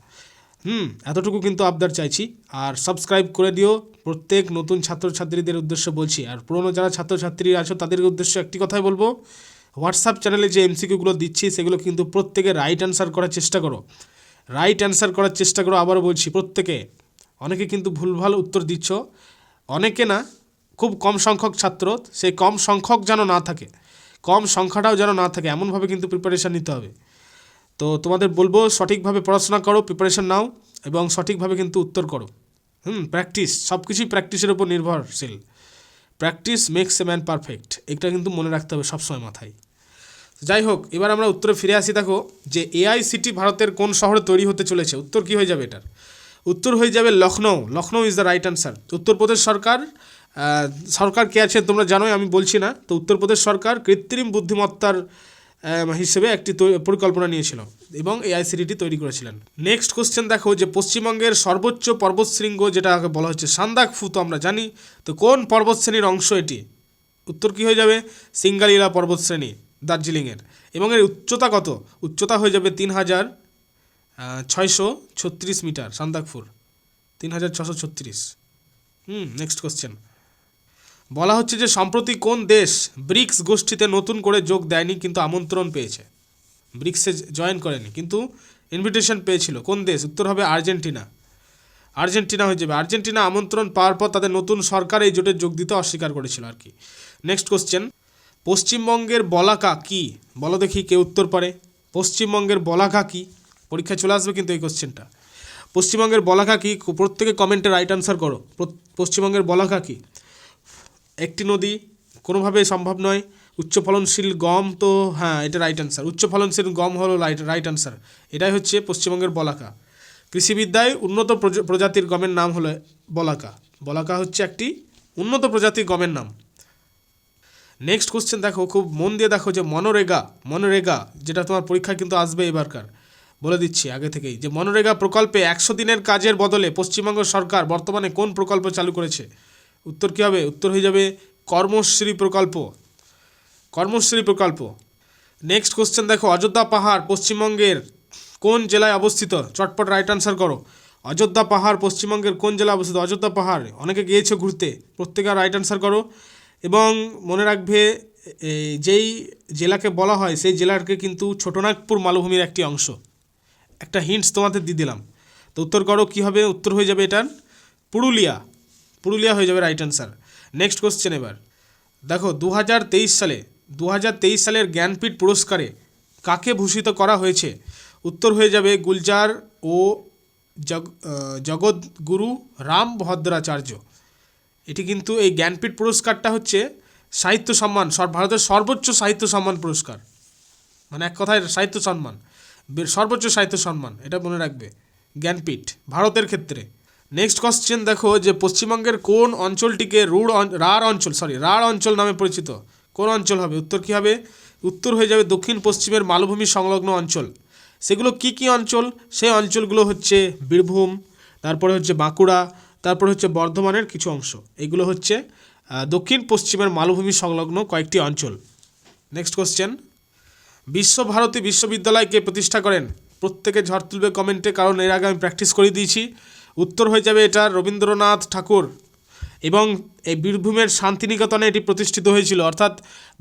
Speaker 1: এতটুকু কিন্তু আবদার চাইছি। আর সাবস্ক্রাইব করে দিও, প্রত্যেক নতুন ছাত্রছাত্রীদের উদ্দেশ্যে বলছি। আর পুরনো যারা ছাত্রছাত্রী আছো তাদের উদ্দেশ্যে একটি কথাই বলবো, হোয়াটসঅ্যাপ চ্যানেলে যে এমসিকিউগুলো দিচ্ছি সেগুলো কিন্তু প্রত্যেকে রাইট অ্যান্সার করার চেষ্টা করো। রাইট অ্যান্সার করার চেষ্টা করো, আবারও বলছি প্রত্যেকে। অনেকে কিন্তু ভুলভাল উত্তর দিচ্ছ, অনেকে না, খুব কম সংখ্যক ছাত্র, সেই কম সংখ্যক যেন না থাকে, কম সংখ্যাটাও যেন না থাকে, এমনভাবে কিন্তু প্রিপারেশান নিতে হবে। তো তোমাদের বলবো সঠিকভাবে পড়াশোনা করো, প্রিপারেশান নাও এবং সঠিকভাবে কিন্তু উত্তর করো। প্র্যাকটিস, সব কিছুই প্র্যাকটিসের উপর নির্ভরশীল। Practice makes a man perfect, এটা কিন্তু মনে রাখতে হবে সবসময় মাথায়। যাই হোক, এবার আমরা উত্তরে ফিরে আসি। দেখো যে এআইসিটি ভারতের কোন শহরে তৈরি হতে চলেছে? উত্তর কী হয়ে যাবে এটার? উত্তর হয়ে যাবে Lucknow. Lucknow is the right answer. Uttar Pradesh সরকার, সরকার কে আছে তোমরা জানোই, আমি বলছি না। তো উত্তরপ্রদেশ সরকার কৃত্রিম বুদ্ধিমত্তার হিসেবে একটি পরিকল্পনা নিয়েছিল এবং এআইসিটি তৈরি করেছিলেন। নেক্সট কোশ্চেন দেখো, যে পশ্চিমবঙ্গের সর্বোচ্চ পর্বতশৃঙ্গ যেটা বলা হচ্ছে সান্দাকফু, তো আমরা জানি, তো কোন পর্বতশ্রেণীর অংশ এটি? উত্তর কী হয়ে যাবে? সিঙ্গালীলা পর্বতশ্রেণী, দার্জিলিংয়ের। এবং এর উচ্চতা কত? উচ্চতা হয়ে যাবে 3636 মিটার, সান্দাকফুর 3636। নেক্সট কোশ্চেন, বলা হচ্ছে যে সম্প্রতি কোন দেশ ব্রিক্স গোষ্ঠীতে নতুন করে যোগ দেয়নি কিন্তু আমন্ত্রণ পেয়েছে? ব্রিক্সে জয়েন করেনি কিন্তু ইনভিটেশন পেয়েছিল, কোন দেশ? উত্তর হবে আর্জেন্টিনা। আর্জেন্টিনা হয়ে যাবে। আর্জেন্টিনা আমন্ত্রণ পাওয়ার পর তাদের নতুন সরকার এই জোটে যোগ দিতে অস্বীকার করেছিল আর কি। নেক্সট কোশ্চেন, পশ্চিমবঙ্গের বলাকা কি? বলো দেখি কে উত্তর পারে। পশ্চিমবঙ্গের বলাকা কি? পরীক্ষায় চলে আসবে কিন্তু এই কোশ্চেনটা। পশ্চিমবঙ্গের বলাকা কি? প্রত্যেকে কমেন্টে রাইট আনসার করো। পশ্চিমবঙ্গের বলাকা কি? একটি নদী, কোনোভাবে সম্ভব নয়। উচ্চ ফলনশীল গম, তো হ্যাঁ এটা রাইট আনসার। উচ্চ ফলনশীল গম হলো রাইট আনসার। এটাই হচ্ছে পশ্চিমবঙ্গের বলাকা। কৃষিবিদ্যায় উন্নত প্রজাতির গমের নাম হলো বলাকা। বলাকা হচ্ছে একটি উন্নত প্রজাতির গমের নাম। নেক্সট কোশ্চেন দেখো, খুব মন দিয়ে দেখো, যে মনরেগা যেটা তোমার পরীক্ষায় কিন্তু আসবে এবারকার, বলে দিচ্ছি আগে থেকেই, যে মনরেগা প্রকল্পে 100 দিনের কাজের বদলে পশ্চিমবঙ্গ সরকার বর্তমানে কোন প্রকল্প চালু করেছে? উত্তর কী হবে? উত্তর হয়ে যাবে কর্মশ্রী প্রকল্প। কর্মশ্রী প্রকল্প। নেক্সট কোশ্চেন দেখো, অযোধ্যা পাহাড় পশ্চিমবঙ্গের কোন জেলায় অবস্থিত? চটপট রাইট আনসার করো। অযোধ্যা পাহাড় পশ্চিমবঙ্গের কোন জেলায় অবস্থিত? অযোধ্যা পাহাড়, অনেকে গিয়েছো ঘুরতে, প্রত্যেকে রাইট আনসার করো। এবং মনে রাখবে যেই জেলাকে বলা হয় সেই জেলাকে কিন্তু ছোটনাগপুর মালভূমির একটি অংশ। একটা হিন্টস তোমাদের দিয়ে দিলাম। তো উত্তর করো কী হবে? উত্তর হয়ে যাবে এটার পুরুলিয়া। পুরুলিয়া হয়ে যাবে রাইট আনসার। নেক্সট কোশ্চেন এবার দেখো, 2023 সালের জ্ঞানপীঠ পুরস্কারে কাকে ভূষিত করা হয়েছে? উত্তর হয়ে যাবে গুলজার ও জগৎগুরু রাম ভদ্রাচার্য। এটি কিন্তু এই জ্ঞানপীঠ পুরস্কারটা হচ্ছে সাহিত্য সম্মান, ভারতের সর্বোচ্চ সাহিত্য সম্মান পুরস্কার, মানে এক কথায় সাহিত্য সম্মান, সর্বোচ্চ সাহিত্য সম্মান, এটা মনে রাখবে, জ্ঞানপীঠ ভারতের ক্ষেত্রে। নেক্সট কোশ্চেন দেখো, যে পশ্চিমবঙ্গের কোন অঞ্চলটিকে রাঢ় অঞ্চল নামে পরিচিত? কোন অঞ্চল হবে? উত্তর কী হবে? উত্তর হয়ে যাবে দক্ষিণ পশ্চিমের মালভূমি সংলগ্ন অঞ্চল। সেগুলো কি কি অঞ্চল? সেই অঞ্চলগুলো হচ্ছে বীরভূম, তারপরে হচ্ছে বাঁকুড়া, তারপর হচ্ছে বর্ধমানের কিছু অংশ। এগুলো হচ্ছে দক্ষিণ পশ্চিমের মালভূমি সংলগ্ন কয়েকটি অঞ্চল। নেক্সট কোশ্চেন, বিশ্বভারতী বিশ্ববিদ্যালয়কে প্রতিষ্ঠা করেন? প্রত্যেকে ঝড় তুলবে কমেন্টে, কারণ এর আগে আমি প্র্যাকটিস করে দিয়েছি। উত্তর হয়ে যাবে এটা রবীন্দ্রনাথ ঠাকুর, এবং এই বীরভূমের শান্তিনিকেতনে এটি প্রতিষ্ঠিত হয়েছিল। অর্থাৎ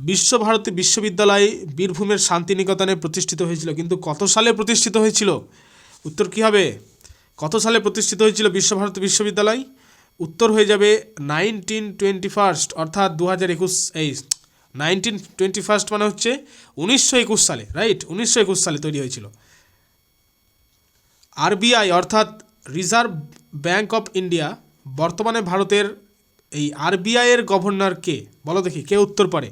Speaker 1: বিশ্বভারতী বিশ্ববিদ্যালয় বীরভূমের শান্তিনিকেতনে প্রতিষ্ঠিত হয়েছিল। কিন্তু কত সালে প্রতিষ্ঠিত হয়েছিল? উত্তর কী হবে? কত সালে প্রতিষ্ঠিত হয়েছিল বিশ্বভারতী বিশ্ববিদ্যালয়? উত্তর হয়ে যাবে 1921, অর্থাৎ 2021। এই 1921 মানে হচ্ছে 1921 সালে, রাইট? 1921 সালে তৈরি হয়েছিল। আরবিআই অর্থাৎ রিজার্ভ ব্যাঙ্ক অফ ইন্ডিয়া বর্তমানে ভারতের এই আরবিআই এর গভর্নর কে? বলো দেখি, কে উত্তর পারে?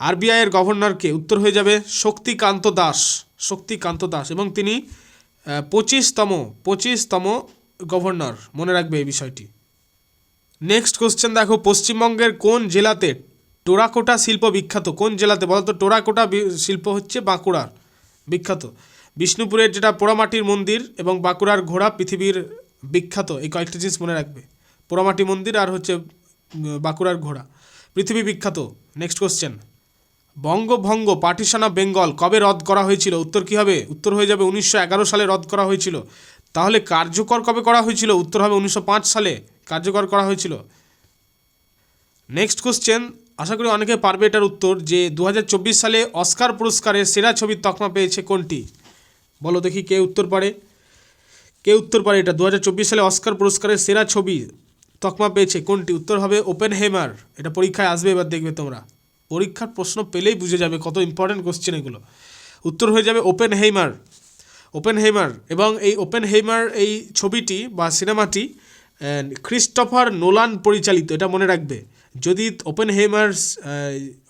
Speaker 1: আরবিআই এর গভর্নর কে? উত্তর হয়ে যাবে শক্তিকান্ত দাস। শক্তিকান্ত দাস, এবং তিনি 25তম গভর্নর। মনে রাখবে এই বিষয়টি। নেক্সট কোশ্চেন দেখো, পশ্চিমবঙ্গের কোন জেলাতে টেরাকোটা শিল্প বিখ্যাত? কোন জেলাতে বলো তো? টেরাকোটা শিল্প হচ্ছে বাঁকুড়ার বিখ্যাত। বিষ্ণুপুরের যেটা পোড়ামাটির মন্দির এবং বাঁকুড়ার ঘোড়া পৃথিবীর বিখ্যাত। এই কয়েকটা জিনিস মনে রাখবে, পোড়ামাটি মন্দির আর হচ্ছে বাঁকুড়ার ঘোড়া পৃথিবী বিখ্যাত। নেক্সট কোশ্চেন, বঙ্গভঙ্গ পার্টিশন অফ বেঙ্গল কবে রদ করা হয়েছিল? উত্তর কী হবে? উত্তর হয়ে যাবে 1911 সালে রদ করা হয়েছিল। তাহলে কার্যকর কবে করা হয়েছিল? উত্তর হবে 1905 সালে কার্যকর করা হয়েছিল। নেক্সট কোশ্চেন, আশা করি অনেকে পারবে এটার উত্তর, যে 2024 সালে অস্কার পুরস্কারের সেরা ছবির তকমা পেয়েছে কোনটি? বলো দেখি, কে উত্তর পারে? কে উত্তর পারে এটা? 2024 সালে অস্কার পুরস্কারের সেরা ছবি তকমা পেয়েছে কোনটি? উত্তর হবে ওপেনহেইমার। এটা পরীক্ষায় আসবে, এবার দেখবে তোমরা। পরীক্ষার প্রশ্ন পেলেই বুঝে যাবে কত ইম্পর্টেন্ট কোশ্চেন এগুলো। উত্তর হয়ে যাবে ওপেনহেইমার। ওপেনহেইমার, এবং এই ওপেনহেইমার এই ছবিটি বা সিনেমাটি ক্রিস্টোফার নোলান পরিচালিত। এটা মনে রাখবে। যদি ওপেনহেইমার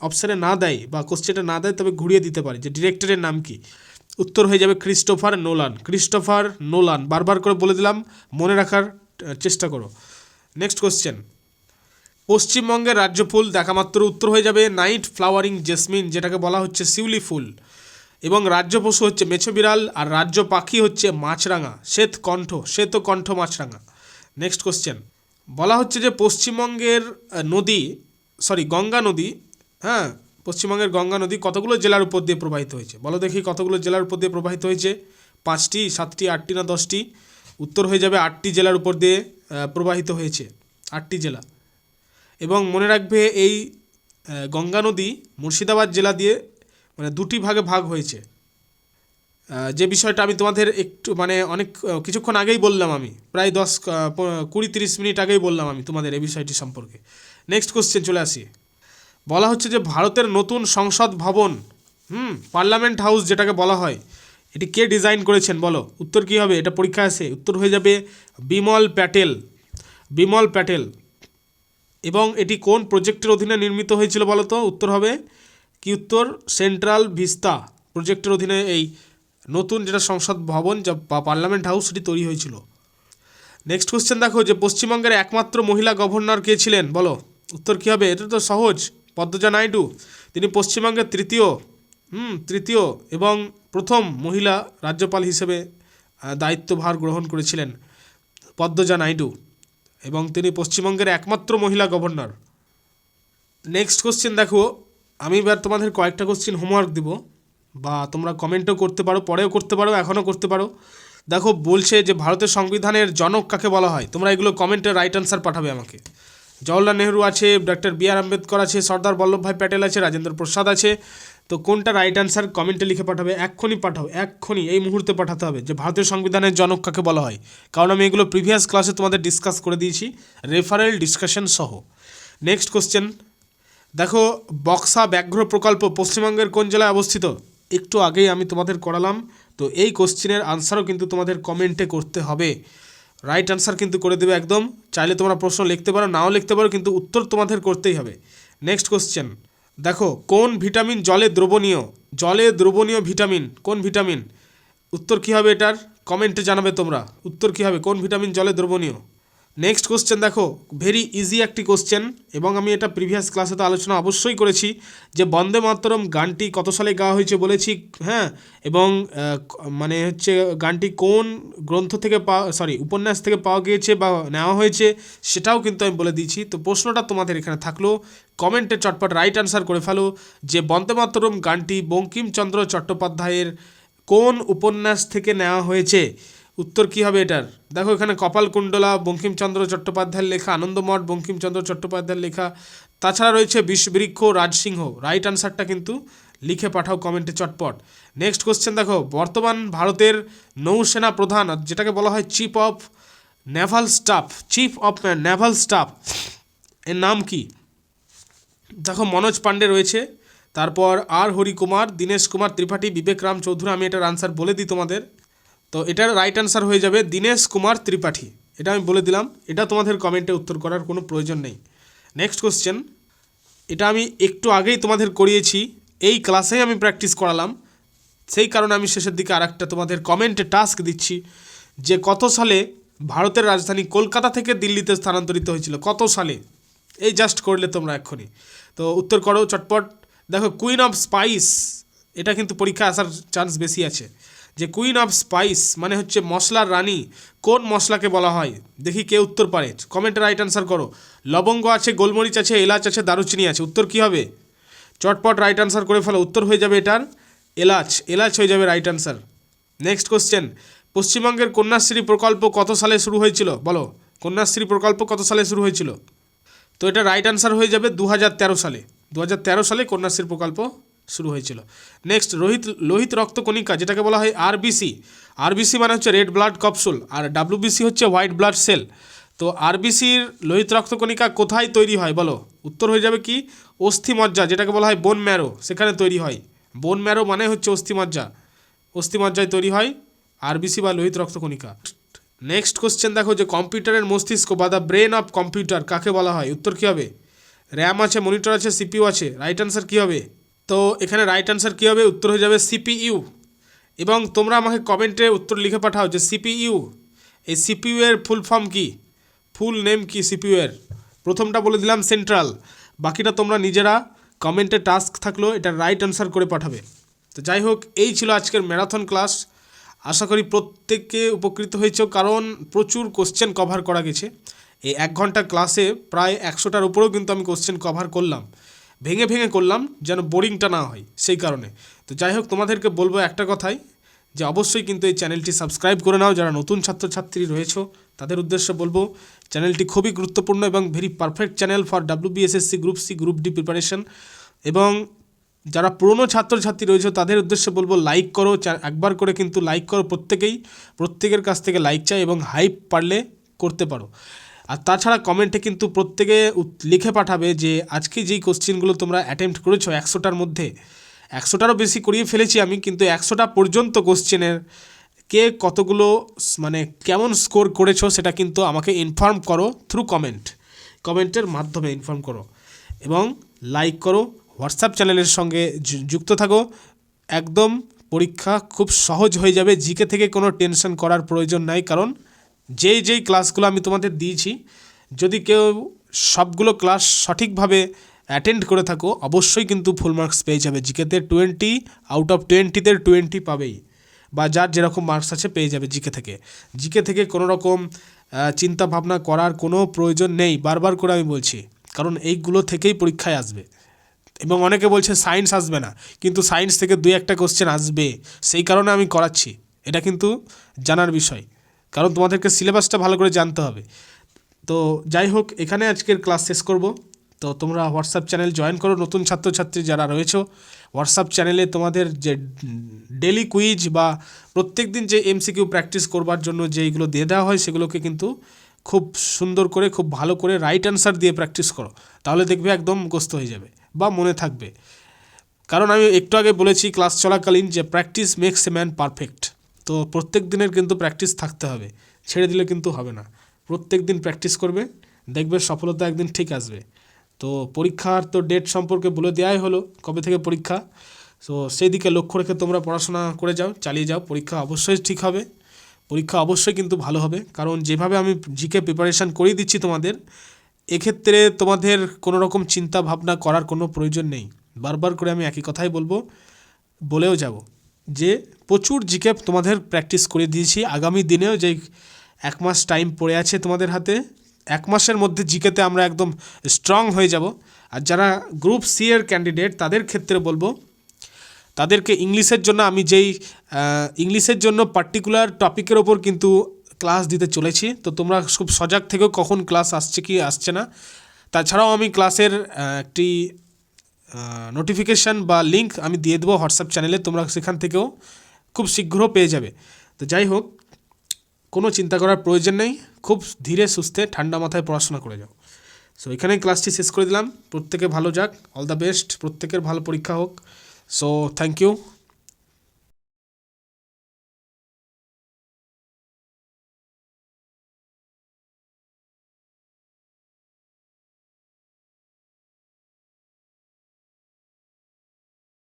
Speaker 1: অপশানে না দেয় বা কোশ্চেনটা না দেয়, তবে ঘুরিয়ে দিতে পারে যে ডিরেক্টরের নাম কি। উত্তর হয়ে যাবে ক্রিস্টোফার নোলান। ক্রিস্টোফার নোলান, বারবার করে বলে দিলাম, মনে রাখার চেষ্টা করো। নেক্সট কোশ্চেন, পশ্চিমবঙ্গের রাজ্য ফুল দেখামাত্র? উত্তর হয়ে যাবে নাইট ফ্লাওয়ারিং জেসমিন, যেটাকে বলা হচ্ছে শিউলি ফুল। এবং রাজ্য পশু হচ্ছে মেছো বিড়াল, আর রাজ্য পাখি হচ্ছে মাছরাঙা, শ্বেতকণ্ঠ মাছরাঙা। নেক্সট কোশ্চেন, বলা হচ্ছে যে পশ্চিমবঙ্গের গঙ্গা নদী, হ্যাঁ, পশ্চিমবঙ্গের গঙ্গা নদী কতগুলো জেলার উপর দিয়ে প্রবাহিত হয়েছে? বলো দেখি, কতগুলো জেলার উপর দিয়ে প্রবাহিত হয়েছে? 5টি, 7টি, 8টি না 10টি? উত্তর হয়ে যাবে 8টি জেলার উপর দিয়ে প্রবাহিত হয়েছে, 8টি জেলা। এবং মনে রাখবে এই গঙ্গা নদী মুর্শিদাবাদ জেলা দিয়ে মানে 2টি ভাগে ভাগ হয়েছে। যে বিষয়টা আমি তোমাদের একটু অনেক কিছুক্ষণ আগেই বললাম, আমি প্রায় 20-30 মিনিট আগেই বললাম আমি তোমাদের এই বিষয়টি সম্পর্কে। নেক্সট কোশ্চেন চলে আসি। বলা হচ্ছে যে ভারতের নতুন সংসদ ভবন, পার্লামেন্ট হাউস যেটাকে বলা হয়, এটি কে ডিজাইন করেছেন? বলো উত্তর কী হবে? এটা পরীক্ষা আসে। উত্তর হয়ে যাবে বিমল প্যাটেল। এবং এটি কোন প্রজেক্টের অধীনে নির্মিত হয়েছিল বলো তো? উত্তর হবে কি? উত্তর সেন্ট্রাল ভিস্তা প্রজেক্টের অধীনে এই নতুন যেটা সংসদ ভবন বা পার্লামেন্ট হাউস, সেটি তৈরি হয়েছিল। নেক্সট কোশ্চেন দেখো, যে পশ্চিমবঙ্গের একমাত্র মহিলা গভর্নর কে ছিলেন? বলো উত্তর কী হবে? এটা তো সহজ, পদ্মজা নাইডু। তিনি পশ্চিমবঙ্গের তৃতীয় এবং প্রথম মহিলা রাজ্যপাল হিসেবে দায়িত্বভার গ্রহণ করেছিলেন পদ্মজা নাইডু, এবং তিনি পশ্চিমবঙ্গের একমাত্র মহিলা গভর্নর। নেক্সট কোশ্চেন দেখো, আমি এবার তোমাদের কয়েকটা কোশ্চেন হোমওয়ার্ক দিব, বা তোমরা কমেন্টও করতে পারো, পরেও করতে পারো, এখনও করতে পারো। দেখো বলছে যে ভারতের সংবিধানের জনক কাকে বলা হয়? তোমরা এগুলো কমেন্টে রাইট আনসার পাঠাবে আমাকে। জওহরলাল নেহরু আছে, ডক্টর বি আর আম্বেদকর আছে, সর্দার বল্লভভাই প্যাটেল আছে, রাজেন্দ্র প্রসাদ আছে। তো কোনটা রাইট আনসার কমেন্টে লিখে পাঠাবে। এক্ষুনি পাঠাও, এক্ষুনি এই মুহূর্তে পাঠাতে হবে যে ভারতের সংবিধানের জনক কাকে বলা হয়। কারণ আমি এগুলো প্রিভিয়াস ক্লাসে তোমাদের ডিসকাস করে দিয়েছি, রেফারেল ডিসকাশন সহ। নেক্সট কোশ্চেন দেখো, বক্সা ব্যাঘ্র প্রকল্প পশ্চিমবঙ্গের কোন জেলায় অবস্থিত? একটু আগেই আমি তোমাদের করালাম। তো এই কোশ্চেনের আনসারও কিন্তু তোমাদের কমেন্টে করতে হবে। রাইট আনসার কিন্তু করে দেবে একদম। চাইলে তোমরা প্রশ্ন লিখতে পারো, নাও লিখতে পারো, কিন্তু উত্তর তোমাদের করতেই হবে। নেক্সট কোশ্চেন দেখো, কোন ভিটামিন জলে দ্রবণীয় ভিটামিন? কোন ভিটামিন? উত্তর কী হবে এটার? কমেন্টে জানাবে তোমরা। উত্তর কী হবে? কোন ভিটামিন জলে দ্রবণীয়? নেক্সট কোশ্চেন দেখো, ভেরি ইজি একটি কোশ্চেন, এবং আমি এটা প্রিভিয়াস ক্লাসে তো আলোচনা অবশ্যই করেছি যে বন্দে মাতরম গানটি কত সালে গাওয়া হয়েছে বলেছি, হ্যাঁ, এবং মানে হচ্ছে গানটি কোন গ্রন্থ থেকে উপন্যাস থেকে পাওয়া গিয়েছে বা নেওয়া হয়েছে সেটাও কিন্তু আমি বলে দিয়েছি। তো প্রশ্নটা তোমাদের এখানে থাকলো, কমেন্টে চটপট রাইট আনসার করে ফেলো যে বন্দে মাতরম গানটি বঙ্কিমচন্দ্র চট্টোপাধ্যায়ের কোন উপন্যাস থেকে নেওয়া হয়েছে। উত্তর কী হবে এটার? দেখো এখানে কপালকুণ্ডলা বঙ্কিমচন্দ্র চট্টোপাধ্যায়ের লেখা, আনন্দমঠ বঙ্কিমচন্দ্র চট্টোপাধ্যায়ের লেখা, তাছাড়া রয়েছে বিষবৃক্ষ রাজসিংহ। রাইট আনসারটা কিন্তু লিখে পাঠাও কমেন্টে চটপট। নেক্সট কোশ্চেন দেখো, বর্তমান ভারতের নৌসেনা প্রধান, যেটাকে বলা হয় চিফ অফ নেভাল স্টাফ, এর নাম কি? দেখো মনোজ পাণ্ডে রয়েছে, তারপর আর হরিকুমার, দীনেশ কুমার ত্রিপাঠী, বিবেক রাম চৌধুরী। আমি এটার আনসার বলে দিই তোমাদের। তো এটার রাইট আনসার হয়ে যাবে দীনেশ কুমার ত্রিপাঠী। এটা আমি বলে দিলাম, এটা তোমাদের কমেন্টে উত্তর করার কোনো প্রয়োজন নেই। নেক্সট কোশ্চেন, এটা আমি একটু আগেই তোমাদের করিয়েছি, এই ক্লাসেই আমি প্র্যাকটিস করালাম, সেই কারণে আমি শেষের দিকে আরেকটা তোমাদের কমেন্টে টাস্ক দিচ্ছি যে কত সালে ভারতের রাজধানী কলকাতা থেকে দিল্লিতে স্থানান্তরিত হয়েছিল, কত সালে? এই জাস্ট করলে তোমরা এক্ষুনি। তো উত্তর করো চটপট। দেখো কুইন অফ স্পাইস, এটা কিন্তু পরীক্ষায় আসার চান্স বেশি আছে, যে কুইন অফ স্পাইস মানে হচ্ছে মশলার রানী, কোন মশলাকে বলা হয়? দেখি কে উত্তর পারে, কমেন্টে রাইট আনসার করো। লবঙ্গ আছে, গোলমরিচ আছে, এলাচ আছে, দারুচিনি আছে। উত্তর কী হবে? চটপট রাইট আনসার করে ফেলো। উত্তর হয়ে যাবে এটার এলাচ হয়ে যাবে রাইট আনসার। নেক্সট কোশ্চেন, পশ্চিমবঙ্গের কন্যাশ্রী প্রকল্প কত সালে শুরু হয়েছিল বলো? কন্যাশ্রী প্রকল্প কত সালে শুরু হয়েছিল? তো এটা রাইট আনসার হয়ে যাবে 2013 সালে। 2013 সালে কন্যাশ্রী প্রকল্প শুরু হয়েছিল। নেক্সট, লোহিত রক্তকণিকা, যেটাকে বলা হয় আরবিসি মানে হচ্ছে রেড ব্লাড ক্যাপসুল, আর ডাব্লিউবিসি হচ্ছে হোয়াইট ব্লাড সেল। তো আরবিসির লোহিত রক্তকণিকা কোথায় তৈরি হয় বলো? উত্তর হয়ে যাবে কি? অস্থিমজ্জা, যেটাকে বলা হয় বোন ম্যারো, সেখানে তৈরি হয়। বোন ম্যারো মানে হচ্ছে অস্থিমজ্জায় তৈরি হয় আরবিসি বা লোহিত রক্তকণিকা। নেক্সট কোশ্চেন দেখো, যে কম্পিউটারের মস্তিষ্ক বা দ্য ব্রেন অফ কম্পিউটার কাকে বলা হয়? উত্তর কী হবে? র্যাম আছে, মনিটর আছে, সিপিইউ আছে। রাইট আনসার কী হবে? তো এখানে রাইট আনসার কী হবে? উত্তর হয়ে যাবে সিপিইউ। এবং তোমরা আমাকে কমেন্টে উত্তর লিখে পাঠাও যে সিপিইউ, এই সিপিইউ এর ফুল ফর্ম কি, ফুল নেম কি সিপিইউ এর? প্রথমটা বলে দিলাম সেন্ট্রাল, বাকিটা তোমরা নিজেরা কমেন্টে টাস্ক থাকলো এটা রাইট আনসার করে পাঠাবে। তো যাই হোক, এই ছিল আজকের ম্যারাথন ক্লাস। আশা করি প্রত্যেককে উপকৃত হয়েছে, কারণ প্রচুর কোশ্চেন কভার করা গেছে। এই 1 ঘন্টা ক্লাসে প্রায় 100টার উপরেও কিন্তু আমি কোশ্চেন কভার করলাম, ভেঙে ভেঙে করলাম যেন বোরিংটা না হয়, সেই কারণে। তো যাই হোক, তোমাদেরকে বলবো একটা কথাই, যে অবশ্যই কিন্তু এই চ্যানেলটি সাবস্ক্রাইব করে নাও। যারা নতুন ছাত্রছাত্রী রয়েছে তাদের উদ্দেশ্যে বলবো, চ্যানেলটি খুবই গুরুত্বপূর্ণ এবং very perfect channel for WBSSC group C group D preparation. এবং যারা পুরনো ছাত্রছাত্রী রয়েছে তাদের উদ্দেশ্যে বলবো, লাইক করো, একবার করে কিন্তু লাইক করো প্রত্যেকের কাছ থেকে লাইক চাই, এবং হাইপ পারলে করতে পারো। আর তাছাড়া কমেন্টে কিন্তু প্রত্যেকে লিখে পাঠাবে যে আজকে যেই কোশ্চেনগুলো তোমরা অ্যাটেম্প্ট করেছো 100টার মধ্যে, 100টারও বেশি করিয়ে ফেলেছি আমি, কিন্তু 100টা পর্যন্ত কোশ্চেনের কে কতগুলো মানে কেমন স্কোর করেছো সেটা কিন্তু আমাকে ইনফর্ম করো থ্রু কমেন্টের মাধ্যমে ইনফর্ম করো, এবং লাইক করো, হোয়াটসঅ্যাপ চ্যানেলের সঙ্গে যুক্ত থাকো। একদম পরীক্ষা খুব সহজ হয়ে যাবে, জিকে থেকে কোনো টেনশন করার প্রয়োজন নাই, কারণ যেই ক্লাসগুলো আমি তোমাদের দিয়েছি, যদি কেউ সবগুলো ক্লাস সঠিকভাবে অ্যাটেন্ড করে থাকো অবশ্যই কিন্তু ফুল মার্কস পেয়ে যাবে। জিকেতে 20 আউট অফ 20-তে 20 পাবেই, বা যার যেরকম মার্কস আছে পেয়ে যাবে জিকে থেকে কোনো রকম চিন্তা ভাবনা করার কোনো প্রয়োজন নেই, বারবার করে আমি বলছি, কারণ এইগুলো থেকেই পরীক্ষায় আসবে। এবং অনেকে বলছে সায়েন্স আসবে না, কিন্তু সায়েন্স থেকে 2-1টা কোশ্চেন আসবে, সেই কারণে আমি করাচ্ছি। এটা কিন্তু জানার বিষয়, কারণ তোমাদেরকে সিলেবাসটা ভালো করে জানতে হবে। তো যাই হোক, এখানে আজকের ক্লাস শেষ করব। তো তোমরা হোয়াটসঅ্যাপ চ্যানেল জয়েন করো, নতুন ছাত্রছাত্রী যারা রয়েছো হোয়াটসঅ্যাপ চ্যানেলে তোমাদের যে ডেলি কুইজ বা প্রত্যেক দিন যে MCQ প্র্যাকটিস করবার জন্য যেইগুলো দিয়ে দেওয়া হয় সেগুলোকে কিন্তু খুব সুন্দর করে, খুব ভালো করে রাইট অ্যান্সার দিয়ে প্র্যাকটিস করো, তাহলে দেখবে একদম মুখস্থ হয়ে যাবে বা মনে থাকবে। কারণ আমি একটু আগে বলেছি ক্লাস চলাকালীন যে practice makes a man perfect. তো প্রত্যেক দিনের কিন্তু প্র্যাকটিস থাকতে হবে, ছেড়ে দিলে কিন্তু হবে না। প্রত্যেক দিন প্র্যাকটিস করবে, দেখবে সফলতা একদিন ঠিক আসবে। তো পরীক্ষার তো ডেট সম্পর্কে বলে দেওয়াই হলো, কবে থেকে পরীক্ষা। তো সেই দিকে লক্ষ্য রেখে তোমরা পড়াশোনা করে যাও, চালিয়ে যাও, পরীক্ষা অবশ্যই ঠিক হবে। পরীক্ষা অবশ্যই কিন্তু ভালো হবে, কারণ যেভাবে আমি জিকে প্রিপারেশান করিয়ে দিচ্ছি তোমাদের, এক্ষেত্রে তোমাদের কোনো রকম চিন্তা ভাবনা করার কোনো প্রয়োজন নেই। বারবার করে আমি একই কথাই বলেও যাব যে প্রচুর জিকে তোমাদের প্র্যাকটিস করে দিয়েছি। আগামী দিনেও যে 1 মাস টাইম পড়ে আছে তোমাদের হাতে, 1 মাসের মধ্যে জিকেতে আমরা একদম স্ট্রং হয়ে যাব। আর যারা গ্রুপ সি এর ক্যান্ডিডেট তাদের ক্ষেত্রে বলবো, তাদেরকে ইংলিশের জন্য আমি ইংলিশের জন্য পার্টিকুলার টপিকের ওপর কিন্তু ক্লাস দিতে চলেছি। তো তোমরা খুব সজাগ থেকেও কখন ক্লাস আসছে কি আসছে না। তাছাড়াও আমি ক্লাসের একটি নোটিফিকেশান বা লিঙ্ক আমি দিয়ে দেবো হোয়াটসঅ্যাপ চ্যানেলে, তোমরা সেখান থেকেও খুব শীঘ্র পেয়ে যাবে। তো যাই হোক, কোনো চিন্তা করার প্রয়োজন নেই, খুব ধীরে সুস্থে ঠান্ডা মাথায় পড়াশোনা করে যাও। সো এখানেই ক্লাসটি শেষ করে দিলাম। প্রত্যেকে ভালো যাক, অল দ্য বেস্ট, প্রত্যেকের ভালো পরীক্ষা হোক। So thank you.